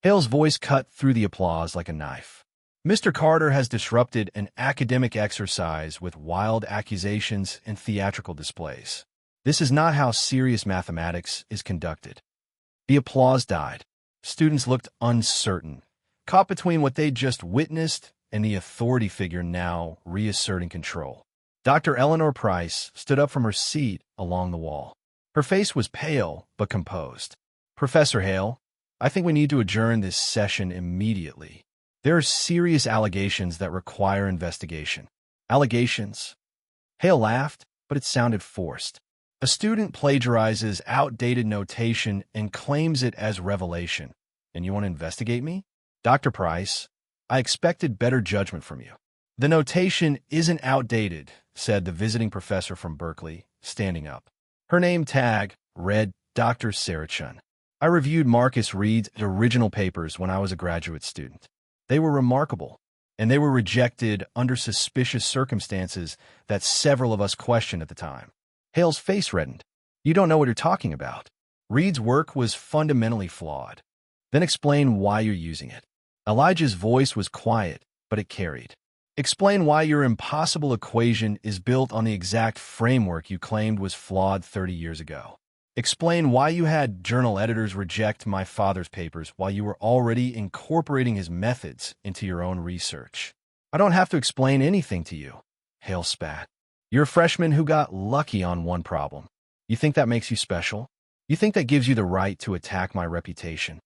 Hale's voice cut through the applause like a knife. Mr. Carter has disrupted an academic exercise with wild accusations and theatrical displays. This is not how serious mathematics is conducted. The applause died. Students looked uncertain, caught between what they'd just witnessed and the authority figure now reasserting control. Dr. Eleanor Price stood up from her seat along the wall. Her face was pale but composed. Professor Hale, I think we need to adjourn this session immediately. There are serious allegations that require investigation. Allegations? Hale laughed, but it sounded forced. A student plagiarizes outdated notation and claims it as revelation. And you want to investigate me? Dr. Price, I expected better judgment from you. The notation isn't outdated, said the visiting professor from Berkeley, standing up. Her name tag read Dr. Sarachun. I reviewed Marcus Reed's original papers when I was a graduate student. They were remarkable, and they were rejected under suspicious circumstances that several of us questioned at the time. Hale's face reddened. You don't know what you're talking about. Reed's work was fundamentally flawed. Then explain why you're using it. Elijah's voice was quiet, but it carried. Explain why your impossible equation is built on the exact framework you claimed was flawed 30 years ago. Explain why you had journal editors reject my father's papers while you were already incorporating his methods into your own research. I don't have to explain anything to you. Hale spat. You're a freshman who got lucky on one problem. You think that makes you special? You think that gives you the right to attack my reputation?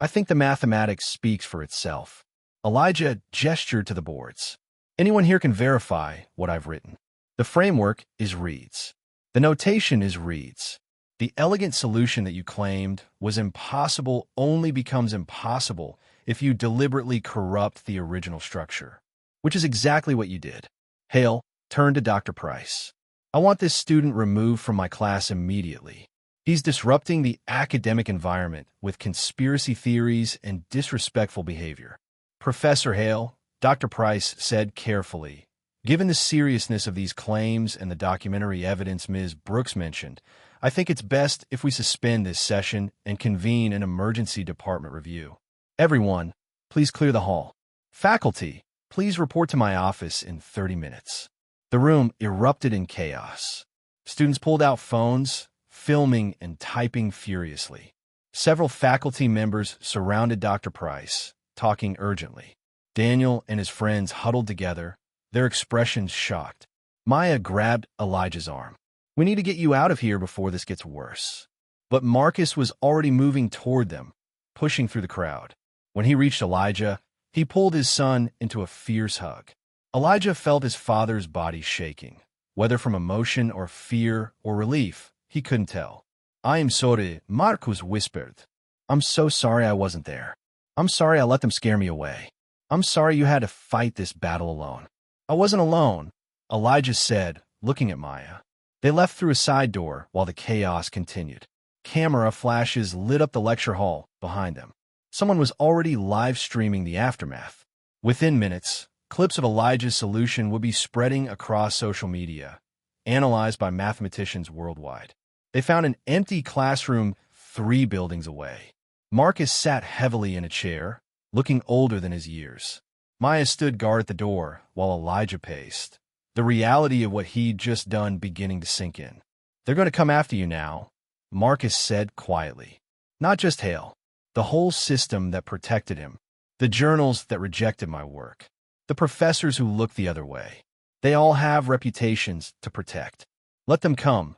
I think the mathematics speaks for itself. Elijah gestured to the boards. Anyone here can verify what I've written. The framework is Reed's. The notation is Reed's. The elegant solution that you claimed was impossible only becomes impossible if you deliberately corrupt the original structure, which is exactly what you did. Hale turned to Dr. Price. I want this student removed from my class immediately. He's disrupting the academic environment with conspiracy theories and disrespectful behavior. Professor Hale, Dr. Price said carefully, given the seriousness of these claims and the documentary evidence Ms. Brooks mentioned, I think it's best if we suspend this session and convene an emergency department review. Everyone, please clear the hall. Faculty, please report to my office in 30 minutes. The room erupted in chaos. Students pulled out phones, filming and typing furiously. Several faculty members surrounded Dr. Price, talking urgently. Daniel and his friends huddled together, their expressions shocked. Maya grabbed Elijah's arm. We need to get you out of here before this gets worse. But Marcus was already moving toward them, pushing through the crowd. When he reached Elijah, he pulled his son into a fierce hug. Elijah felt his father's body shaking, whether from emotion or fear or relief, he couldn't tell. I am sorry, Marcus whispered. I'm so sorry I wasn't there. I'm sorry I let them scare me away. I'm sorry you had to fight this battle alone. I wasn't alone, Elijah said, looking at Maya. They left through a side door while the chaos continued. Camera flashes lit up the lecture hall behind them. Someone was already live streaming the aftermath. Within minutes, clips of Elijah's solution would be spreading across social media, analyzed by mathematicians worldwide. They found an empty classroom 3 buildings away. Marcus sat heavily in a chair, looking older than his years. Maya stood guard at the door, while Elijah paced, the reality of what he'd just done beginning to sink in. "They're going to come after you now," Marcus said quietly. "Not just Hale. The whole system that protected him. The journals that rejected my work. The professors who looked the other way. They all have reputations to protect. Let them come,"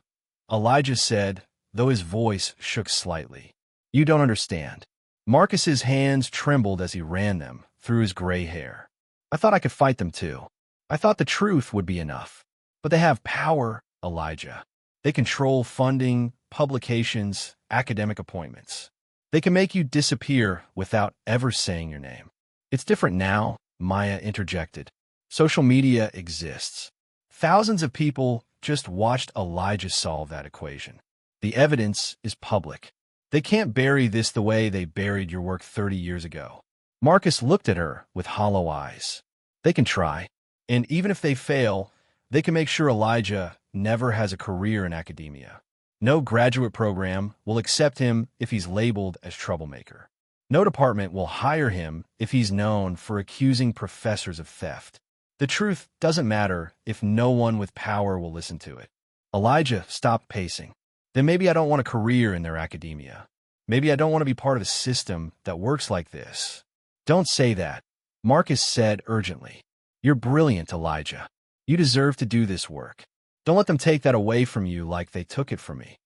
Elijah said, though his voice shook slightly. "You don't understand." Marcus's hands trembled as he ran them through his gray hair. "I thought I could fight them too. I thought the truth would be enough. But they have power, Elijah. They control funding, publications, academic appointments. They can make you disappear without ever saying your name." "It's different now," Maya interjected. "Social media exists. Thousands of people just watched Elijah solve that equation. The evidence is public. They can't bury this the way they buried your work 30 years ago." Marcus looked at her with hollow eyes. "They can try. And even if they fail, they can make sure Elijah never has a career in academia. No graduate program will accept him if he's labeled as troublemaker. No department will hire him if he's known for accusing professors of theft. The truth doesn't matter if no one with power will listen to it." Elijah stopped pacing. "Then maybe I don't want a career in their academia. Maybe I don't want to be part of a system that works like this." "Don't say that," Marcus said urgently. "You're brilliant, Elijah. You deserve to do this work. Don't let them take that away from you like they took it from me."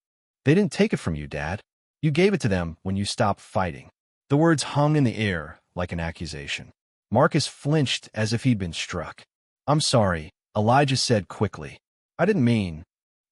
"They didn't take it from you, Dad. You gave it to them when you stopped fighting." The words hung in the air like an accusation. Marcus flinched as if he'd been struck. "I'm sorry," Elijah said quickly. "I didn't mean—"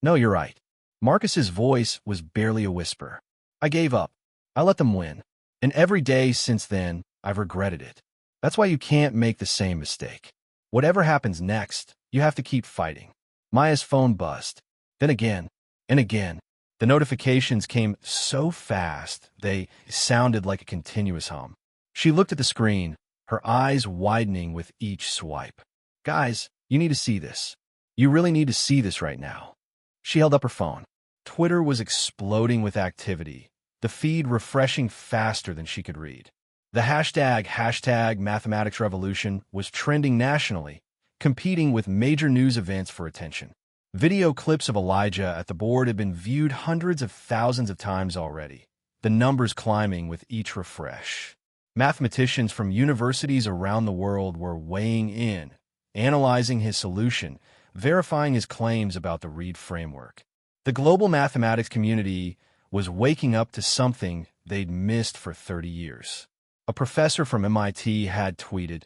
"No, you're right." Marcus's voice was barely a whisper. "I gave up. I let them win. And every day since then, I've regretted it. That's why you can't make the same mistake. Whatever happens next, you have to keep fighting." Maya's phone buzzed. Then again, and again. The notifications came so fast, they sounded like a continuous hum. She looked at the screen, her eyes widening with each swipe. "Guys, you need to see this. You really need to see this right now." She held up her phone. Twitter was exploding with activity, the feed refreshing faster than she could read. The hashtag mathematics revolution was trending nationally, competing with major news events for attention. Video clips of Elijah at the board had been viewed hundreds of thousands of times already, the numbers climbing with each refresh. Mathematicians from universities around the world were weighing in, analyzing his solution, verifying his claims about the Reed framework. The global mathematics community was waking up to something they'd missed for 30 years. A professor from MIT had tweeted,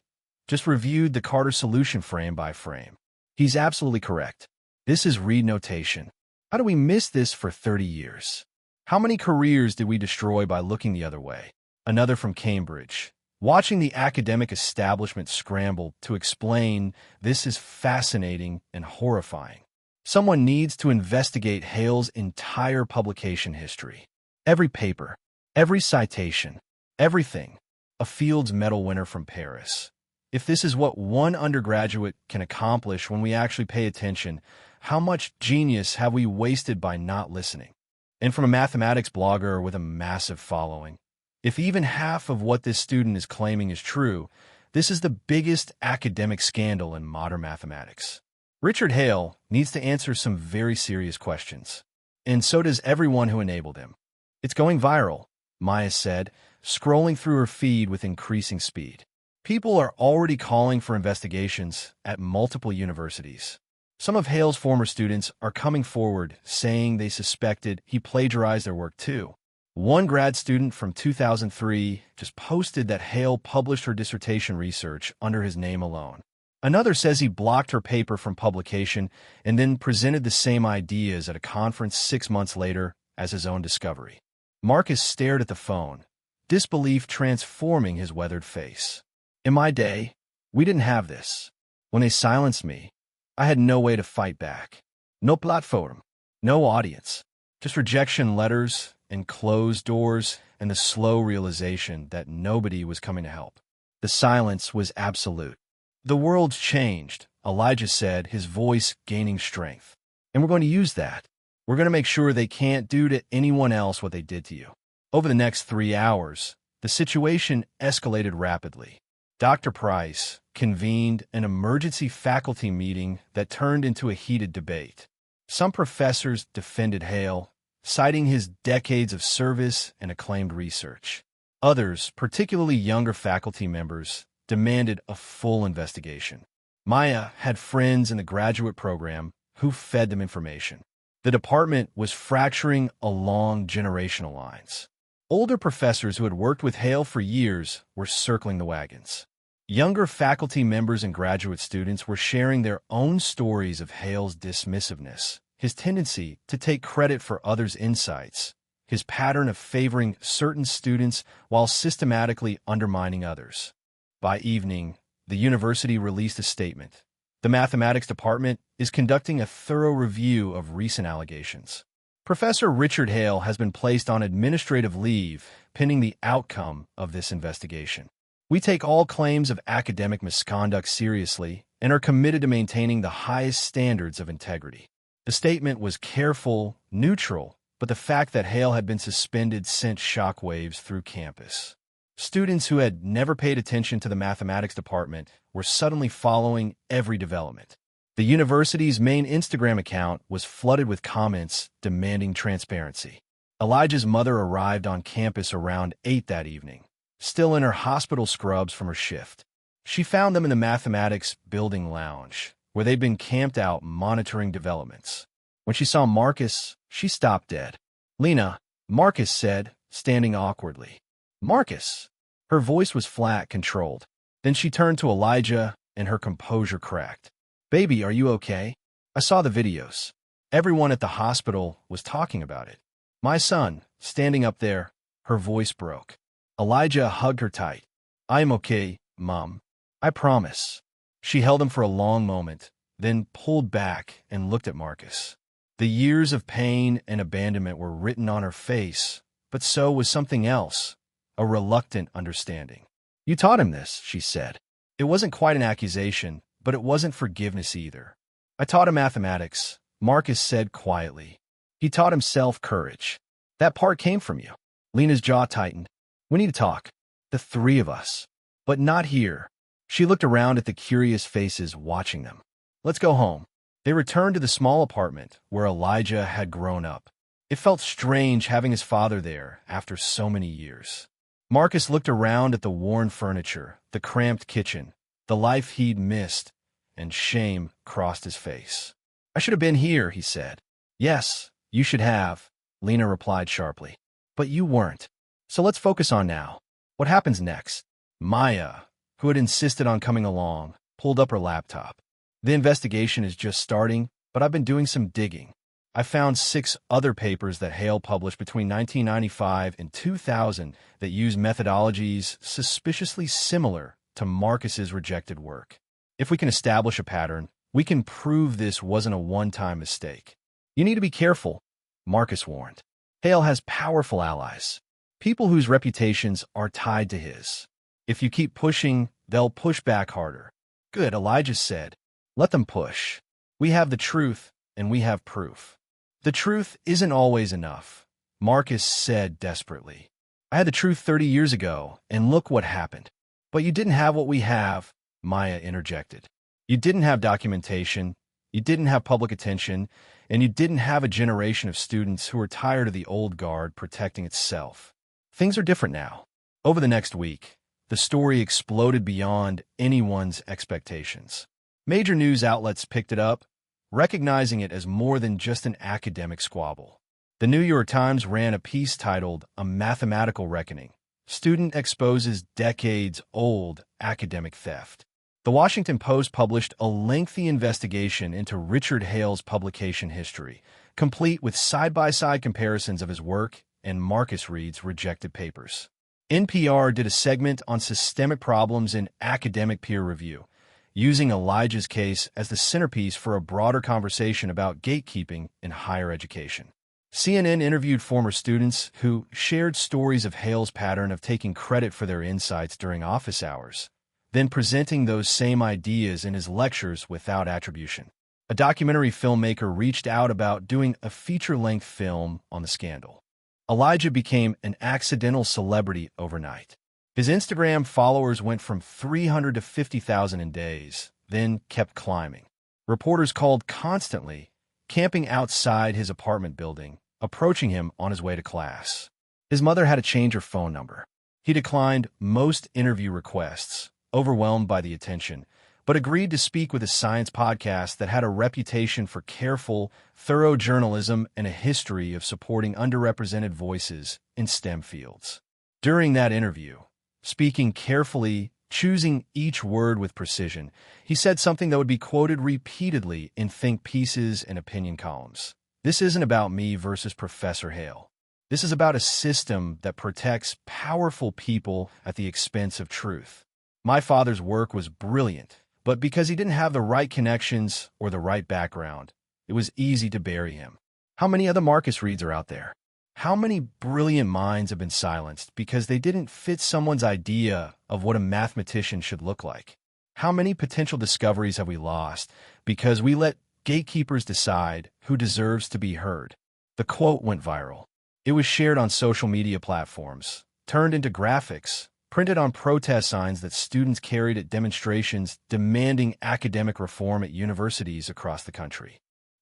"Just reviewed the Carter solution frame by frame. He's absolutely correct. This is Reed notation. How do we miss this for 30 years? How many careers did we destroy by looking the other way?" Another from Cambridge. "Watching the academic establishment scramble to explain this is fascinating and horrifying. Someone needs to investigate Hale's entire publication history. Every paper, every citation, everything. A Fields Medal winner from Paris. If this is what one undergraduate can accomplish when we actually pay attention, how much genius have we wasted by not listening?" And from a mathematics blogger with a massive following. "If even half of what this student is claiming is true, this is the biggest academic scandal in modern mathematics. Richard Hale needs to answer some very serious questions. And so does everyone who enabled him." "It's going viral," Maya said, scrolling through her feed with increasing speed. "People are already calling for investigations at multiple universities. Some of Hale's former students are coming forward saying they suspected he plagiarized their work too. One grad student from 2003 just posted that Hale published her dissertation research under his name alone. Another says he blocked her paper from publication and then presented the same ideas at a conference 6 months later as his own discovery." Marcus stared at the phone, disbelief transforming his weathered face. "In my day, we didn't have this. When they silenced me, I had no way to fight back. No platform, no audience, just rejection letters and closed doors and the slow realization that nobody was coming to help. The silence was absolute." "The world's changed," Elijah said, his voice gaining strength. and we're going to use that. We're going to make sure they can't do to anyone else what they did to you." Over the next 3 hours, the situation escalated rapidly. Dr. Price convened an emergency faculty meeting that turned into a heated debate. Some professors defended Hale, citing his decades of service and acclaimed research. Others, particularly younger faculty members, demanded a full investigation. Maya had friends in the graduate program who fed them information. The department was fracturing along generational lines. Older professors who had worked with Hale for years were circling the wagons. Younger faculty members and graduate students were sharing their own stories of Hale's dismissiveness, his tendency to take credit for others' insights, his pattern of favoring certain students while systematically undermining others. By evening, the university released a statement. The mathematics department is conducting a thorough review of recent allegations. Professor Richard Hale has been placed on administrative leave pending the outcome of this investigation. We take all claims of academic misconduct seriously and are committed to maintaining the highest standards of integrity. The statement was careful, neutral, but the fact that Hale had been suspended sent shockwaves through campus. Students who had never paid attention to the mathematics department were suddenly following every development. The university's main Instagram account was flooded with comments demanding transparency. Elijah's mother arrived on campus around 8 that evening, still in her hospital scrubs from her shift. She found them in the mathematics building lounge, where they'd been camped out monitoring developments. When she saw Marcus, she stopped dead. "Lena," Marcus said, standing awkwardly. "Marcus." Her voice was flat, controlled. Then she turned to Elijah, and her composure cracked. "Baby, are you okay? I saw the videos. Everyone at the hospital was talking about it. My son, standing up there." Her voice broke. Elijah hugged her tight. "I am okay, Mom. I promise." She held him for a long moment, then pulled back and looked at Marcus. The years of pain and abandonment were written on her face, but so was something else, a reluctant understanding. "You taught him this," she said. It wasn't quite an accusation, but it wasn't forgiveness either. "I taught him mathematics," Marcus said quietly. "He taught himself courage. That part came from you." Lena's jaw tightened. "We need to talk. The three of us. But not here." She looked around at the curious faces watching them. "Let's go home." They returned to the small apartment where Elijah had grown up. It felt strange having his father there after so many years. Marcus looked around at the worn furniture, the cramped kitchen, the life he'd missed, and shame crossed his face. "I should have been here," he said. "Yes, you should have," Lena replied sharply. "But you weren't. So let's focus on now. What happens next?" Maya, who had insisted on coming along, pulled up her laptop. "The investigation is just starting, but I've been doing some digging. I found 6 other papers that Hale published between 1995 and 2000 that use methodologies suspiciously similar to Marcus's rejected work. If we can establish a pattern, we can prove this wasn't a one-time mistake." "You need to be careful," Marcus warned. "Hale has powerful allies, people whose reputations are tied to his. If you keep pushing, they'll push back harder." "Good," Elijah said. "Let them push. We have the truth, and we have proof." "The truth isn't always enough," Marcus said desperately. "I had the truth 30 years ago, and look what happened." "But you didn't have what we have," Maya interjected. "You didn't have documentation, you didn't have public attention, and you didn't have a generation of students who were tired of the old guard protecting itself. Things are different now." Over the next week, the story exploded beyond anyone's expectations. Major news outlets picked it up, recognizing it as more than just an academic squabble. The New York Times ran a piece titled "A Mathematical Reckoning: Student Exposes Decades-Old Academic Theft." The Washington Post published a lengthy investigation into Richard Hale's publication history, complete with side-by-side comparisons of his work and Marcus Reed's rejected papers. NPR did a segment on systemic problems in academic peer review, using Elijah's case as the centerpiece for a broader conversation about gatekeeping in higher education. CNN interviewed former students who shared stories of Hale's pattern of taking credit for their insights during office hours, then presenting those same ideas in his lectures without attribution. A documentary filmmaker reached out about doing a feature-length film on the scandal. Elijah became an accidental celebrity overnight. His Instagram followers went from 300 to 50,000 in days, then kept climbing. Reporters called constantly, camping outside his apartment building, approaching him on his way to class. His mother had to change her phone number. He declined most interview requests, overwhelmed by the attention, but agreed to speak with a science podcast that had a reputation for careful, thorough journalism and a history of supporting underrepresented voices in STEM fields. During that interview, speaking carefully, choosing each word with precision, he said something that would be quoted repeatedly in think pieces and opinion columns. "This isn't about me versus Professor Hale. This is about a system that protects powerful people at the expense of truth. My father's work was brilliant, but because he didn't have the right connections or the right background, it was easy to bury him." How many other Marcus Reeds are out there? How many brilliant minds have been silenced because they didn't fit someone's idea of what a mathematician should look like? How many potential discoveries have we lost because we let gatekeepers decide who deserves to be heard? The quote went viral. It was shared on social media platforms, turned into graphics, printed on protest signs that students carried at demonstrations demanding academic reform at universities across the country.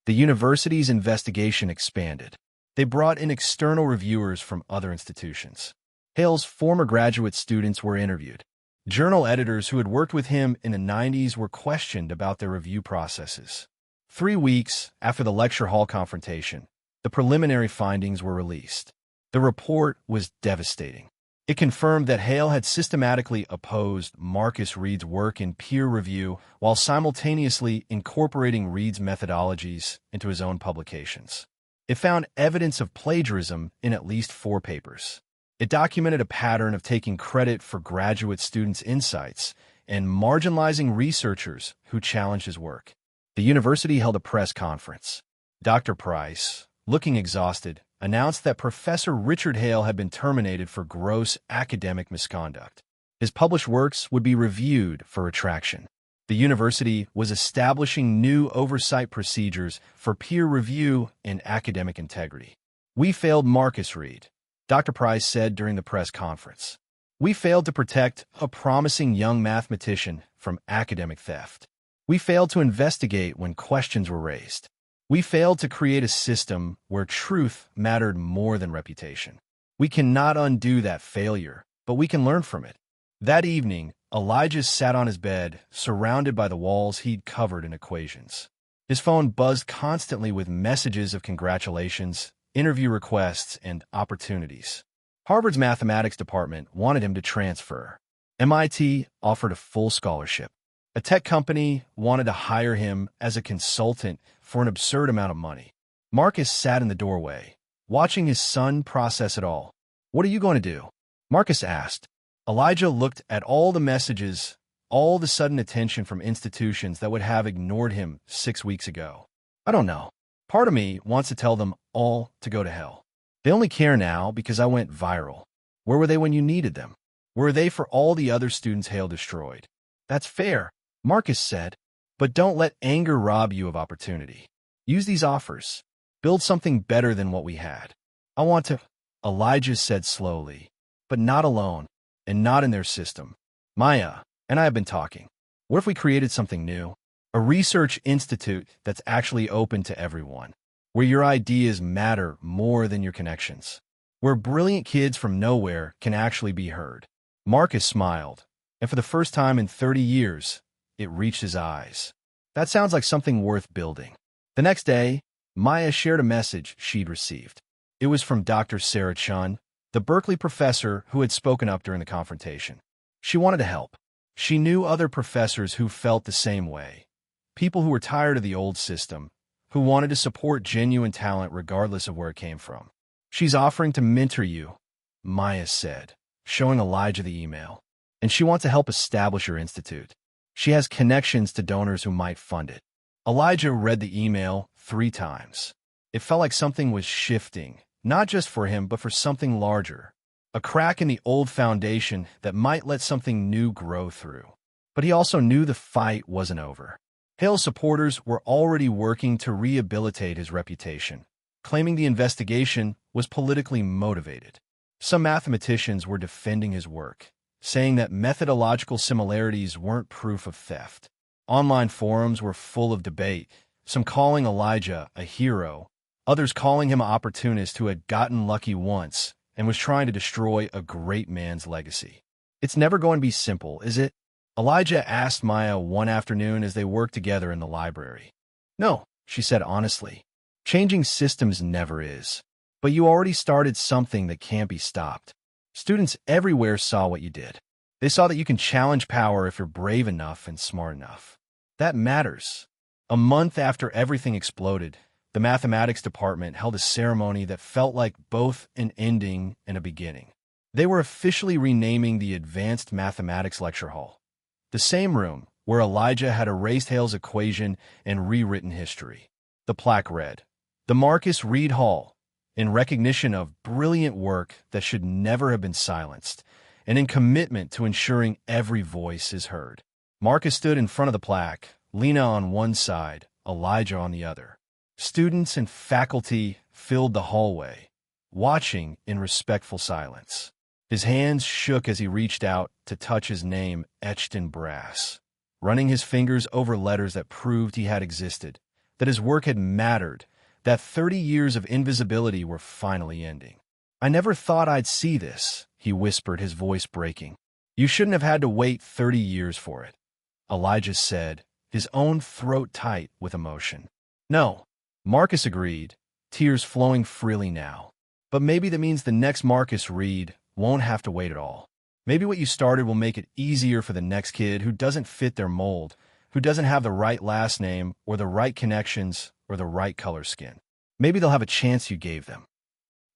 The university's investigation expanded. They brought in external reviewers from other institutions. Hale's former graduate students were interviewed. Journal editors who had worked with him in the 90s were questioned about their review processes. 3 weeks after the lecture hall confrontation, the preliminary findings were released. The report was devastating. It confirmed that Hale had systematically opposed Marcus Reed's work in peer review while simultaneously incorporating Reed's methodologies into his own publications. It found evidence of plagiarism in at least 4 papers. It documented a pattern of taking credit for graduate students' insights and marginalizing researchers who challenged his work. The university held a press conference. Dr. Price, looking exhausted, announced that Professor Richard Hale had been terminated for gross academic misconduct. His published works would be reviewed for retraction. The university was establishing new oversight procedures for peer review and academic integrity. "We failed Marcus Reed," Dr. Price said during the press conference. "We failed to protect a promising young mathematician from academic theft. We failed to investigate when questions were raised. We failed to create a system where truth mattered more than reputation. We cannot undo that failure, but we can learn from it." That evening, Elijah sat on his bed, surrounded by the walls he'd covered in equations. His phone buzzed constantly with messages of congratulations, interview requests, and opportunities. Harvard's mathematics department wanted him to transfer. MIT offered a full scholarship. A tech company wanted to hire him as a consultant for an absurd amount of money. Marcus sat in the doorway, watching his son process it all. "What are you going to do?" Marcus asked. Elijah looked at all the messages, all the sudden attention from institutions that would have ignored him 6 weeks ago. "I don't know. Part of me wants to tell them all to go to hell. They only care now because I went viral. Where were they when you needed them? Where are they for all the other students Hale destroyed?" "That's fair," Marcus said, "but don't let anger rob you of opportunity. Use these offers. Build something better than what we had." "I want to," Elijah said slowly, "but not alone, and not in their system. Maya and I have been talking. What if we created something new? A research institute that's actually open to everyone, where your ideas matter more than your connections, where brilliant kids from nowhere can actually be heard." Marcus smiled, and for the first time in 30 years, it reached his eyes. That sounds like something worth building. The next day, Maya shared a message she'd received. It was from Dr. Sarah Chun, the Berkeley professor who had spoken up during the confrontation. She wanted to help. She knew other professors who felt the same way, people who were tired of the old system, who wanted to support genuine talent regardless of where it came from. "She's offering to mentor you," Maya said, showing Elijah the email. "And she wants to help establish your institute. She has connections to donors who might fund it." Elijah read the email 3 times. It felt like something was shifting, not just for him, but for something larger. A crack in the old foundation that might let something new grow through. But he also knew the fight wasn't over. Hale's supporters were already working to rehabilitate his reputation, claiming the investigation was politically motivated. Some mathematicians were defending his work, saying that methodological similarities weren't proof of theft. Online forums were full of debate, some calling Elijah a hero, others calling him an opportunist who had gotten lucky once and was trying to destroy a great man's legacy. "It's never going to be simple, is it?" Elijah asked Maya one afternoon as they worked together in the library. "No," she said honestly. "Changing systems never is. But you already started something that can't be stopped. Students everywhere saw what you did. They saw that you can challenge power if you're brave enough and smart enough. That matters." A month after everything exploded, the mathematics department held a ceremony that felt like both an ending and a beginning. They were officially renaming the Advanced Mathematics Lecture Hall, the same room where Elijah had erased Hale's equation and rewritten history. The plaque read, "The Marcus Reed Hall, in recognition of brilliant work that should never have been silenced, and in commitment to ensuring every voice is heard." Marcus stood in front of the plaque, Lena on one side, Elijah on the other. Students and faculty filled the hallway, watching in respectful silence. His hands shook as he reached out to touch his name etched in brass, running his fingers over letters that proved he had existed, that his work had mattered, that 30 years of invisibility were finally ending. "I never thought I'd see this," he whispered, his voice breaking. "You shouldn't have had to wait 30 years for it," Elijah said, his own throat tight with emotion. "No," Marcus agreed, tears flowing freely now. "But maybe that means the next Marcus Reed won't have to wait at all. Maybe what you started will make it easier for the next kid who doesn't fit their mold, who doesn't have the right last name or the right connections or the right color skin. Maybe they'll have a chance you gave them."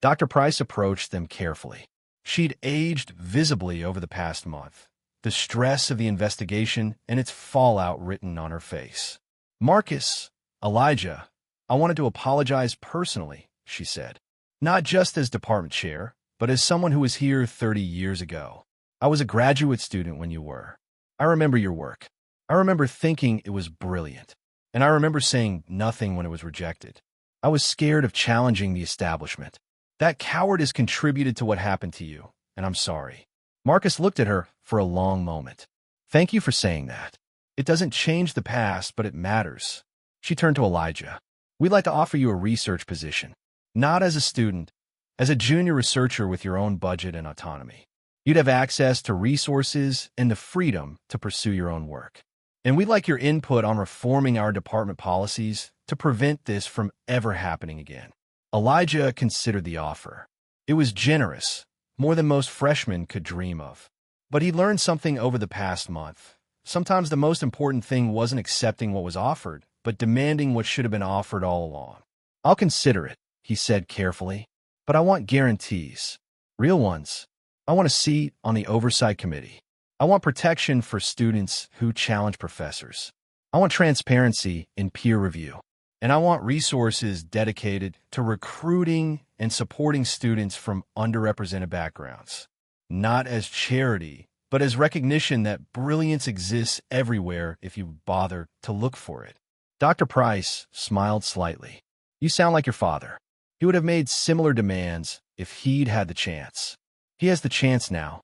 Dr. Price approached them carefully. She'd aged visibly over the past month, the stress of the investigation and its fallout written on her face. "Marcus, Elijah, I wanted to apologize personally," she said. "Not just as department chair, but as someone who was here 30 years ago. I was a graduate student when you were. I remember your work. I remember thinking it was brilliant. And I remember saying nothing when it was rejected. I was scared of challenging the establishment. That cowardice contributed to what happened to you, and I'm sorry." Marcus looked at her for a long moment. "Thank you for saying that. It doesn't change the past, but it matters." She turned to Elijah. "We'd like to offer you a research position. Not as a student, as a junior researcher with your own budget and autonomy. You'd have access to resources and the freedom to pursue your own work. And we'd like your input on reforming our department policies to prevent this from ever happening again." Elijah considered the offer. It was generous, more than most freshmen could dream of. But he learned something over the past month. Sometimes the most important thing wasn't accepting what was offered, but demanding what should have been offered all along. "I'll consider it," he said carefully, "but I want guarantees. Real ones. I want a seat on the oversight committee. I want protection for students who challenge professors. I want transparency in peer review. And I want resources dedicated to recruiting and supporting students from underrepresented backgrounds. Not as charity, but as recognition that brilliance exists everywhere if you bother to look for it." Dr. Price smiled slightly. "You sound like your father. He would have made similar demands if he'd had the chance. He has the chance now,"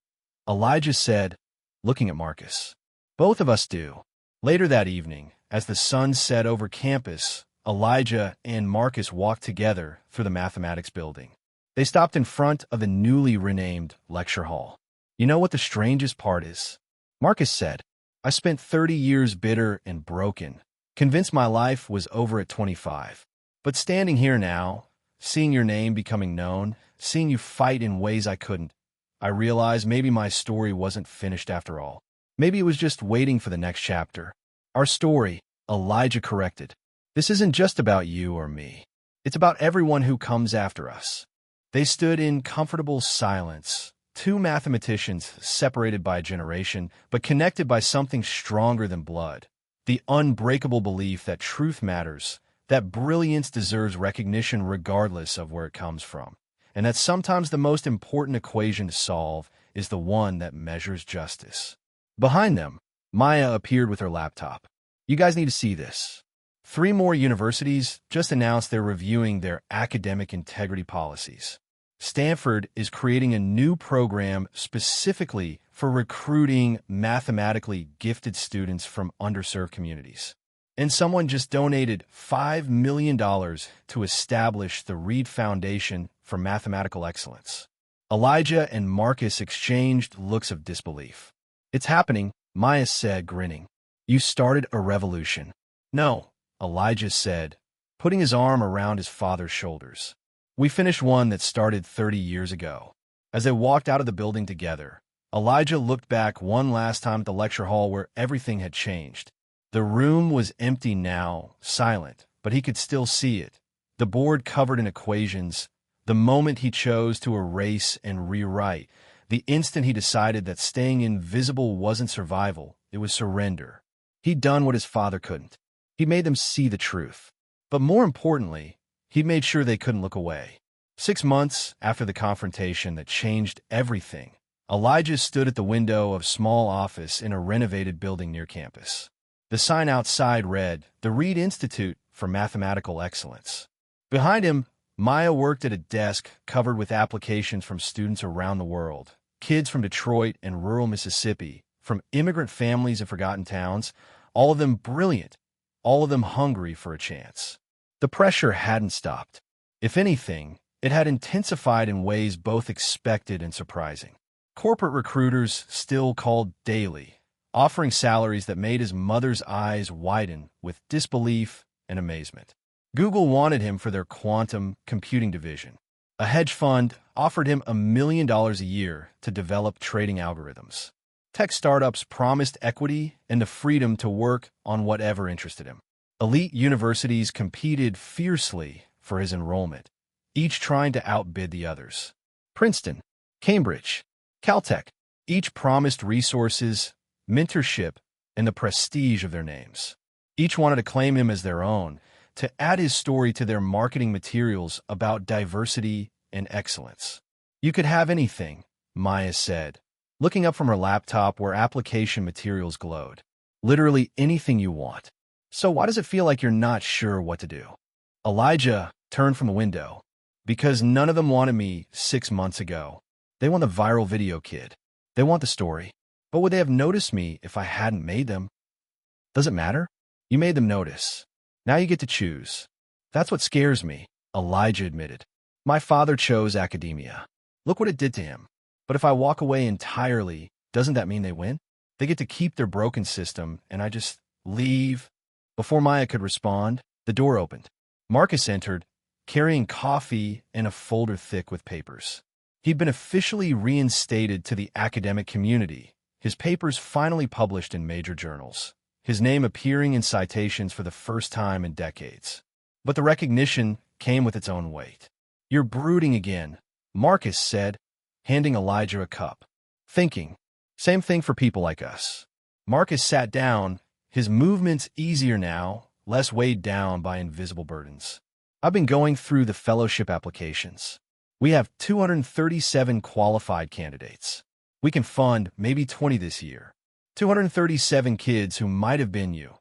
Elijah said, looking at Marcus. "Both of us do." Later that evening, as the sun set over campus, Elijah and Marcus walked together through the mathematics building. They stopped in front of the newly renamed lecture hall. "You know what the strangest part is?" Marcus said. "I spent 30 years bitter and broken, convinced my life was over at 25. But standing here now, seeing your name becoming known, seeing you fight in ways I couldn't, I realized maybe my story wasn't finished after all. Maybe it was just waiting for the next chapter. Our story," Elijah corrected. "This isn't just about you or me. It's about everyone who comes after us." They stood in comfortable silence, two mathematicians separated by a generation, but connected by something stronger than blood. The unbreakable belief that truth matters, that brilliance deserves recognition regardless of where it comes from, and that sometimes the most important equation to solve is the one that measures justice. Behind them, Maya appeared with her laptop. You guys need to see this. 3 more universities just announced they're reviewing their academic integrity policies. Stanford is creating a new program specifically for recruiting mathematically gifted students from underserved communities. And someone just donated $5 million to establish the Reed Foundation for Mathematical Excellence. Elijah and Marcus exchanged looks of disbelief. It's happening, Maya said, grinning. You started a revolution. No, Elijah said, putting his arm around his father's shoulders. We finished one that started 30 years ago. As they walked out of the building together, Elijah looked back one last time at the lecture hall where everything had changed. The room was empty now, silent, but he could still see it. The board covered in equations, the moment he chose to erase and rewrite, the instant he decided that staying invisible wasn't survival, it was surrender. He'd done what his father couldn't. He made them see the truth. But more importantly, he made sure they couldn't look away. 6 months after the confrontation that changed everything, Elijah stood at the window of a small office in a renovated building near campus. The sign outside read, "The Reed Institute for Mathematical Excellence." Behind him, Maya worked at a desk covered with applications from students around the world, kids from Detroit and rural Mississippi, from immigrant families and forgotten towns, all of them brilliant, all of them hungry for a chance. The pressure hadn't stopped. If anything, it had intensified in ways both expected and surprising. Corporate recruiters still called daily, offering salaries that made his mother's eyes widen with disbelief and amazement. Google wanted him for their quantum computing division. A hedge fund offered him $1 million a year to develop trading algorithms. Tech startups promised equity and the freedom to work on whatever interested him. Elite universities competed fiercely for his enrollment, each trying to outbid the others. Princeton, Cambridge, Caltech, each promised resources, mentorship, and the prestige of their names. Each wanted to claim him as their own, to add his story to their marketing materials about diversity and excellence. You could have anything, Maya said, looking up from her laptop where application materials glowed. Literally anything you want. So why does it feel like you're not sure what to do? Elijah turned from the window. Because none of them wanted me 6 months ago. They want the viral video kid. They want the story. But would they have noticed me if I hadn't made them? Does it matter? You made them notice. Now you get to choose. That's what scares me, Elijah admitted. My father chose academia. Look what it did to him. But if I walk away entirely, doesn't that mean they win? They get to keep their broken system, and I just leave? Before Maya could respond, the door opened. Marcus entered, carrying coffee and a folder thick with papers. He'd been officially reinstated to the academic community, his papers finally published in major journals, his name appearing in citations for the first time in decades. But the recognition came with its own weight. You're brooding again, Marcus said, handing Elijah a cup. Thinking. Same thing for people like us. Marcus sat down, his movements easier now, less weighed down by invisible burdens. I've been going through the fellowship applications. We have 237 qualified candidates. We can fund maybe 20 this year. 237 kids who might have been you,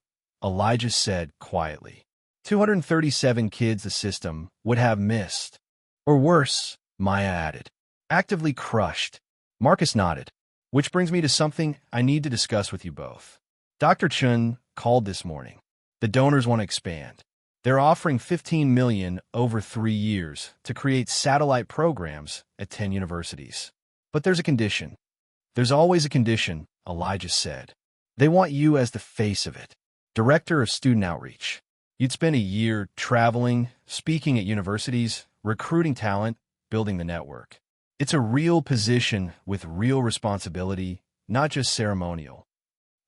Elijah said quietly. 237 kids the system would have missed. Or worse, Maya added. Actively crushed. Marcus nodded. Which brings me to something I need to discuss with you both. Dr. Chun called this morning. The donors want to expand. They're offering $15 million over 3 years to create satellite programs at 10 universities. But there's a condition. There's always a condition, Elijah said. They want you as the face of it, director of student outreach. You'd spend a year traveling, speaking at universities, recruiting talent, building the network. It's a real position with real responsibility, not just ceremonial.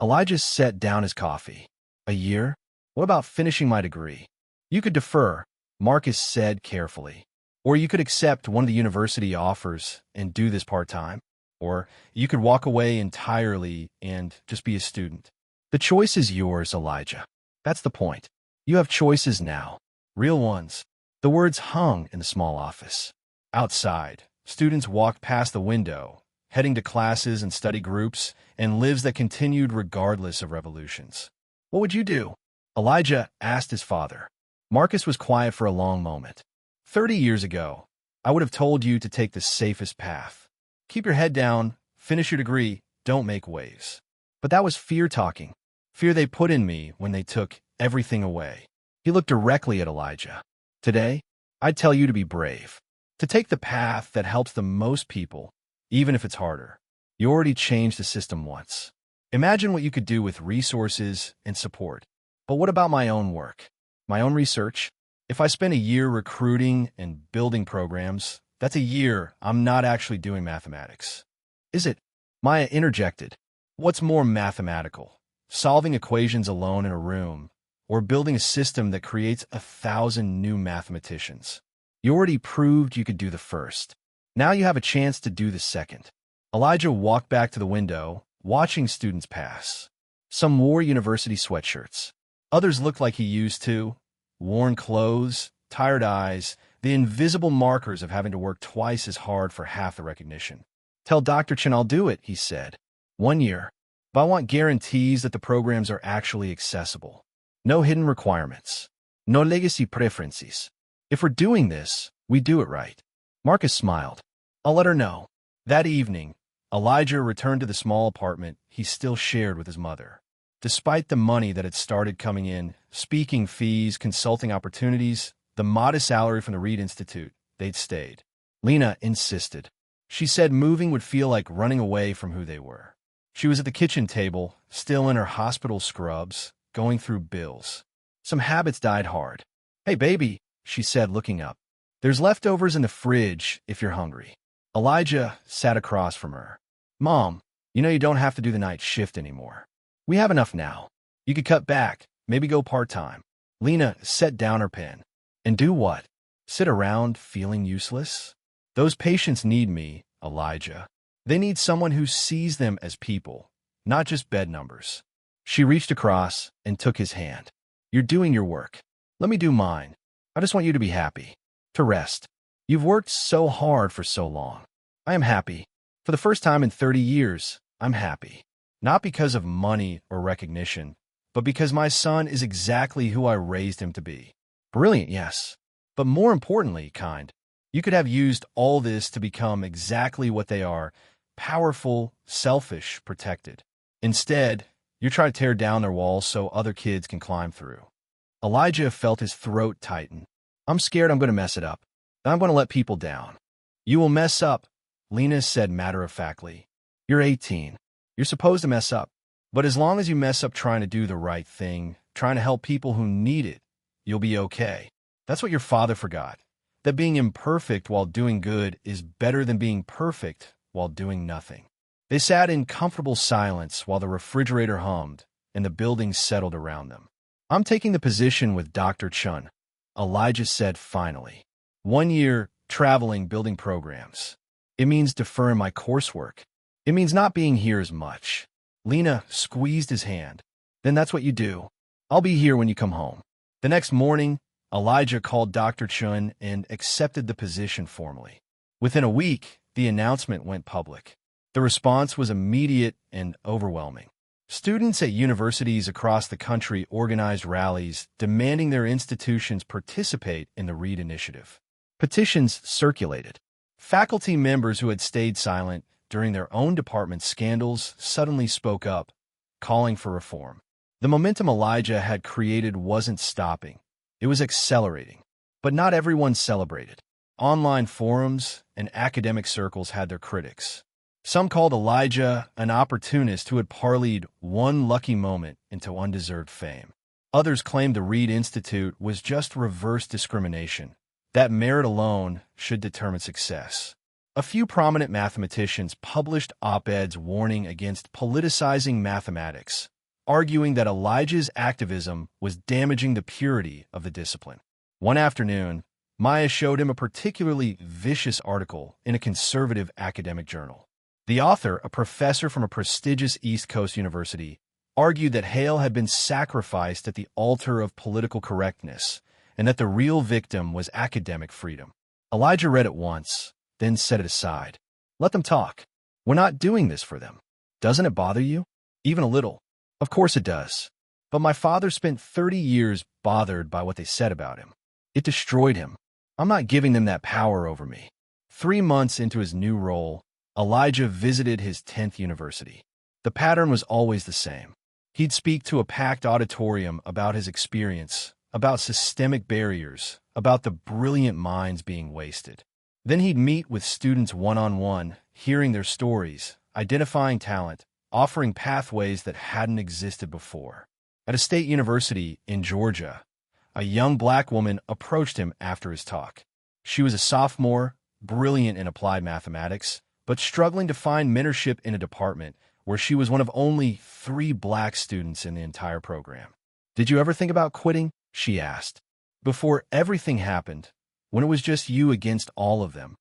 Elijah set down his coffee. A year? What about finishing my degree? You could defer, Marcus said carefully. Or you could accept one of the university offers and do this part-time. Or you could walk away entirely and just be a student. The choice is yours, Elijah. That's the point. You have choices now. Real ones. The words hung in the small office. Outside, students walked past the window, heading to classes and study groups and lives that continued regardless of revolutions. What would you do? Elijah asked his father. Marcus was quiet for a long moment. 30 years ago, I would have told you to take the safest path. Keep your head down, finish your degree, don't make waves. But that was fear talking. Fear they put in me when they took everything away. He looked directly at Elijah. Today, I'd tell you to be brave. To take the path that helps the most people, even if it's harder. You already changed the system once. Imagine what you could do with resources and support. But what about my own work? My own research? If I spend a year recruiting and building programs, that's a year I'm not actually doing mathematics. Is it? Maya interjected. What's more mathematical? Solving equations alone in a room, or building a system that creates 1,000 new mathematicians? You already proved you could do the first. Now you have a chance to do the second. Elijah walked back to the window, watching students pass. Some wore university sweatshirts. Others looked like he used to. Worn clothes, tired eyes, the invisible markers of having to work twice as hard for half the recognition. Tell Dr. Chen I'll do it, he said. 1 year. But I want guarantees that the programs are actually accessible. No hidden requirements. No legacy preferences. If we're doing this, we do it right. Marcus smiled. I'll let her know. That evening, Elijah returned to the small apartment he still shared with his mother. Despite the money that had started coming in, speaking fees, consulting opportunities, the modest salary from the Reed Institute, they'd stayed. Lena insisted. She said moving would feel like running away from who they were. She was at the kitchen table, still in her hospital scrubs, going through bills. Some habits died hard. Hey, baby, she said, looking up. There's leftovers in the fridge if you're hungry. Elijah sat across from her. Mom, you know you don't have to do the night shift anymore. We have enough now. You could cut back, maybe go part-time. Lena set down her pen. And do what? Sit around feeling useless? Those patients need me, Elijah. They need someone who sees them as people, not just bed numbers. She reached across and took his hand. You're doing your work. Let me do mine. I just want you to be happy. To rest. You've worked so hard for so long. I am happy. For the first time in 30 years, I'm happy. Not because of money or recognition, but because my son is exactly who I raised him to be. Brilliant, yes. But more importantly, kind. You could have used all this to become exactly what they are, powerful, selfish, protected. Instead, you're trying to tear down their walls so other kids can climb through. Elijah felt his throat tighten. I'm scared I'm going to mess it up. I'm going to let people down. You will mess up, Lena said matter-of-factly. You're 18. You're supposed to mess up. But as long as you mess up trying to do the right thing, trying to help people who need it, you'll be okay. That's what your father forgot. That being imperfect while doing good is better than being perfect while doing nothing. They sat in comfortable silence while the refrigerator hummed and the building settled around them. I'm taking the position with Dr. Chun, Elijah said finally. 1 year, traveling, building programs. It means deferring my coursework. It means not being here as much. Lena squeezed his hand. Then that's what you do. I'll be here when you come home. The next morning, Elijah called Dr. Chun and accepted the position formally. Within a week, the announcement went public. The response was immediate and overwhelming. Students at universities across the country organized rallies demanding their institutions participate in the Reed Initiative. Petitions circulated. Faculty members who had stayed silent during their own department scandals suddenly spoke up, calling for reform. The momentum Elijah had created wasn't stopping. It was accelerating. But not everyone celebrated. Online forums and academic circles had their critics. Some called Elijah an opportunist who had parlayed one lucky moment into undeserved fame. Others claimed the Reed Institute was just reverse discrimination, that merit alone should determine success. A few prominent mathematicians published op-eds warning against politicizing mathematics, arguing that Elijah's activism was damaging the purity of the discipline. One afternoon, Maya showed him a particularly vicious article in a conservative academic journal. The author, a professor from a prestigious East Coast university, argued that Hale had been sacrificed at the altar of political correctness and that the real victim was academic freedom. Elijah read it once, then set it aside. Let them talk. We're not doing this for them. Doesn't it bother you? Even a little. Of course it does. But my father spent 30 years bothered by what they said about him. It destroyed him. I'm not giving them that power over me. 3 months into his new role, Elijah visited his 10th university. The pattern was always the same. He'd speak to a packed auditorium about his experience, about systemic barriers, about the brilliant minds being wasted. Then he'd meet with students one-on-one, hearing their stories, identifying talent, offering pathways that hadn't existed before. At a state university in Georgia, a young black woman approached him after his talk. She was a sophomore, brilliant in applied mathematics, but struggling to find mentorship in a department where she was one of only 3 black students in the entire program. "Did you ever think about quitting?" she asked. "Before everything happened, when it was just you against all of them."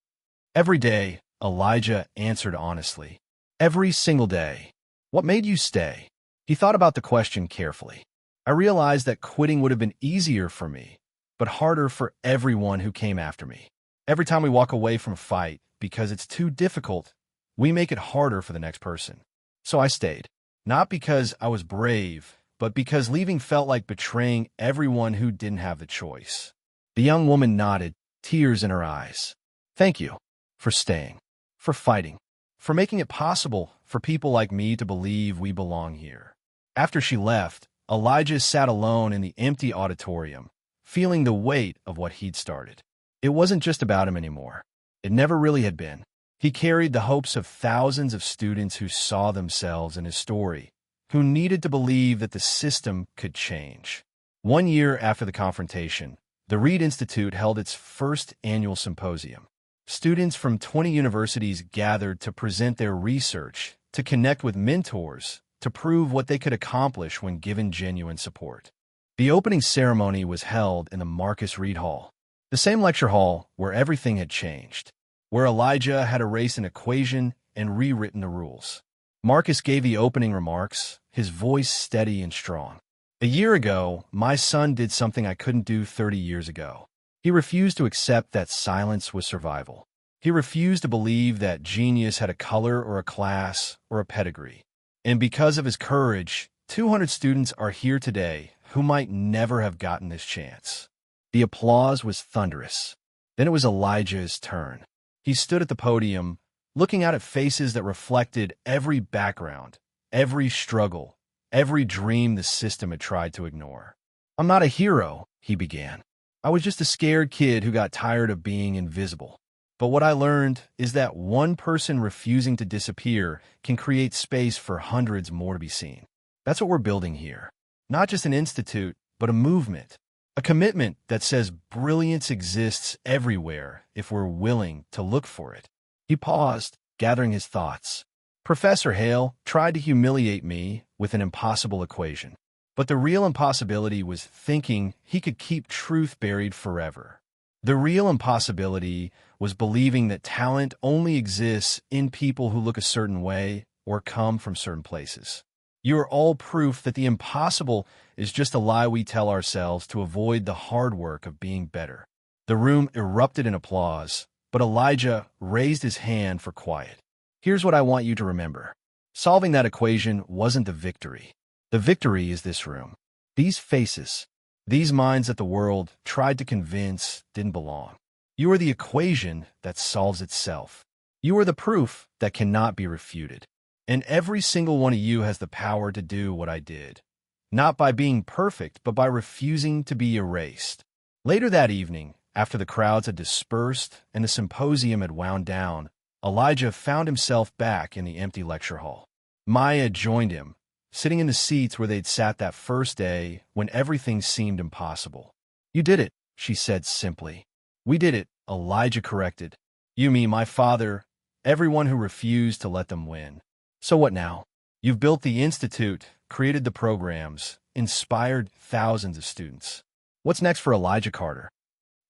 "Every day," Elijah answered honestly. "Every single day." "What made you stay?" He thought about the question carefully. "I realized that quitting would have been easier for me, but harder for everyone who came after me. Every time we walk away from a fight because it's too difficult, we make it harder for the next person. So I stayed. Not because I was brave, but because leaving felt like betraying everyone who didn't have the choice." The young woman nodded, tears in her eyes. "Thank you for staying, for fighting, for making it possible for people like me to believe we belong here." After she left, Elijah sat alone in the empty auditorium, feeling the weight of what he'd started. It wasn't just about him anymore. It never really had been. He carried the hopes of thousands of students who saw themselves in his story, who needed to believe that the system could change. 1 year after the confrontation, the Reed Institute held its first annual symposium. Students from 20 universities gathered to present their research, to connect with mentors, to prove what they could accomplish when given genuine support. The opening ceremony was held in the Marcus Reed Hall, the same lecture hall where everything had changed, where Elijah had erased an equation and rewritten the rules. Marcus gave the opening remarks, his voice steady and strong. "A year ago, my son did something I couldn't do 30 years ago. He refused to accept that silence was survival. He refused to believe that genius had a color or a class or a pedigree. And because of his courage, 200 students are here today who might never have gotten this chance." The applause was thunderous. Then it was Elijah's turn. He stood at the podium, looking out at faces that reflected every background, every struggle, every dream the system had tried to ignore. "I'm not a hero," he began. "I was just a scared kid who got tired of being invisible. But what I learned is that one person refusing to disappear can create space for hundreds more to be seen. That's what we're building here. Not just an institute, but a movement. A commitment that says brilliance exists everywhere if we're willing to look for it." He paused, gathering his thoughts. "Professor Hale tried to humiliate me with an impossible equation. But the real impossibility was thinking he could keep truth buried forever. The real impossibility was believing that talent only exists in people who look a certain way or come from certain places. You are all proof that the impossible is just a lie we tell ourselves to avoid the hard work of being better." The room erupted in applause, but Elijah raised his hand for quiet. "Here's what I want you to remember. Solving that equation wasn't the victory. The victory is this room. These faces. These minds that the world tried to convince didn't belong. You are the equation that solves itself. You are the proof that cannot be refuted. And every single one of you has the power to do what I did. Not by being perfect, but by refusing to be erased." Later that evening, after the crowds had dispersed and the symposium had wound down, Elijah found himself back in the empty lecture hall. Maya joined him, sitting in the seats where they'd sat that first day when everything seemed impossible. "You did it," she said simply. "We did it," Elijah corrected. "You, me, my father, everyone who refused to let them win. So what now? You've built the institute, created the programs, inspired thousands of students. What's next for Elijah Carter?"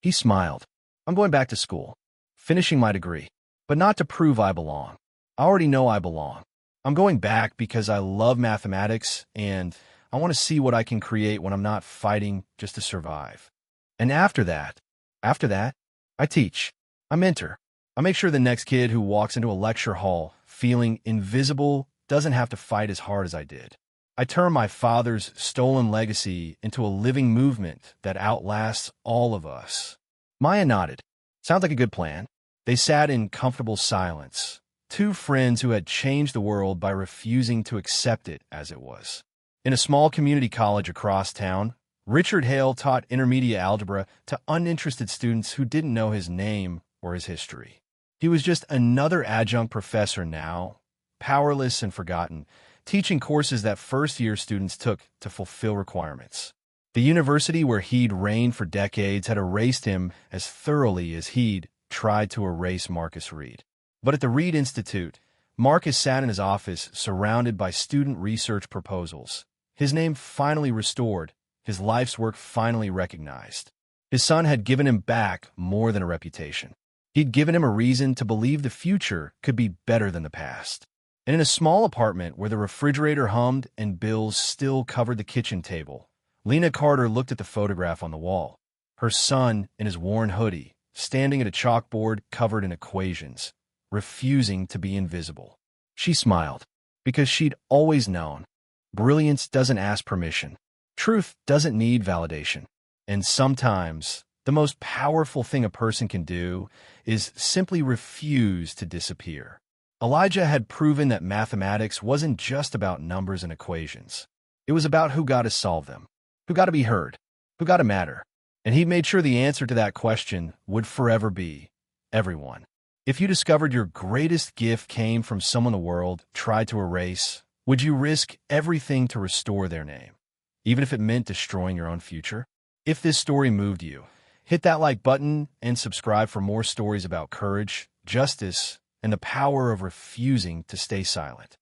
He smiled. "I'm going back to school, finishing my degree, but not to prove I belong. I already know I belong. I'm going back because I love mathematics and I want to see what I can create when I'm not fighting just to survive. And after that, I teach. I mentor. I make sure the next kid who walks into a lecture hall feeling invisible doesn't have to fight as hard as I did. I turn my father's stolen legacy into a living movement that outlasts all of us." Maya nodded. "Sounds like a good plan." They sat in comfortable silence, two friends who had changed the world by refusing to accept it as it was. In a small community college across town, Richard Hale taught intermediate algebra to uninterested students who didn't know his name or his history. He was just another adjunct professor now, powerless and forgotten, teaching courses that first-year students took to fulfill requirements. The university where he'd reigned for decades had erased him as thoroughly as he'd tried to erase Marcus Reed. But at the Reed Institute, Marcus sat in his office surrounded by student research proposals, his name finally restored, his life's work finally recognized. His son had given him back more than a reputation. He'd given him a reason to believe the future could be better than the past. And in a small apartment where the refrigerator hummed and bills still covered the kitchen table, Lena Carter looked at the photograph on the wall. Her son in his worn hoodie, standing at a chalkboard covered in equations, refusing to be invisible. She smiled, because she'd always known. Brilliance doesn't ask permission. Truth doesn't need validation. And sometimes, the most powerful thing a person can do is simply refuse to disappear. Elijah had proven that mathematics wasn't just about numbers and equations. It was about who got to solve them, who got to be heard, who got to matter. And he made sure the answer to that question would forever be everyone. If you discovered your greatest gift came from someone the world tried to erase, would you risk everything to restore their name, even if it meant destroying your own future? If this story moved you, hit that like button and subscribe for more stories about courage, justice, and the power of refusing to stay silent.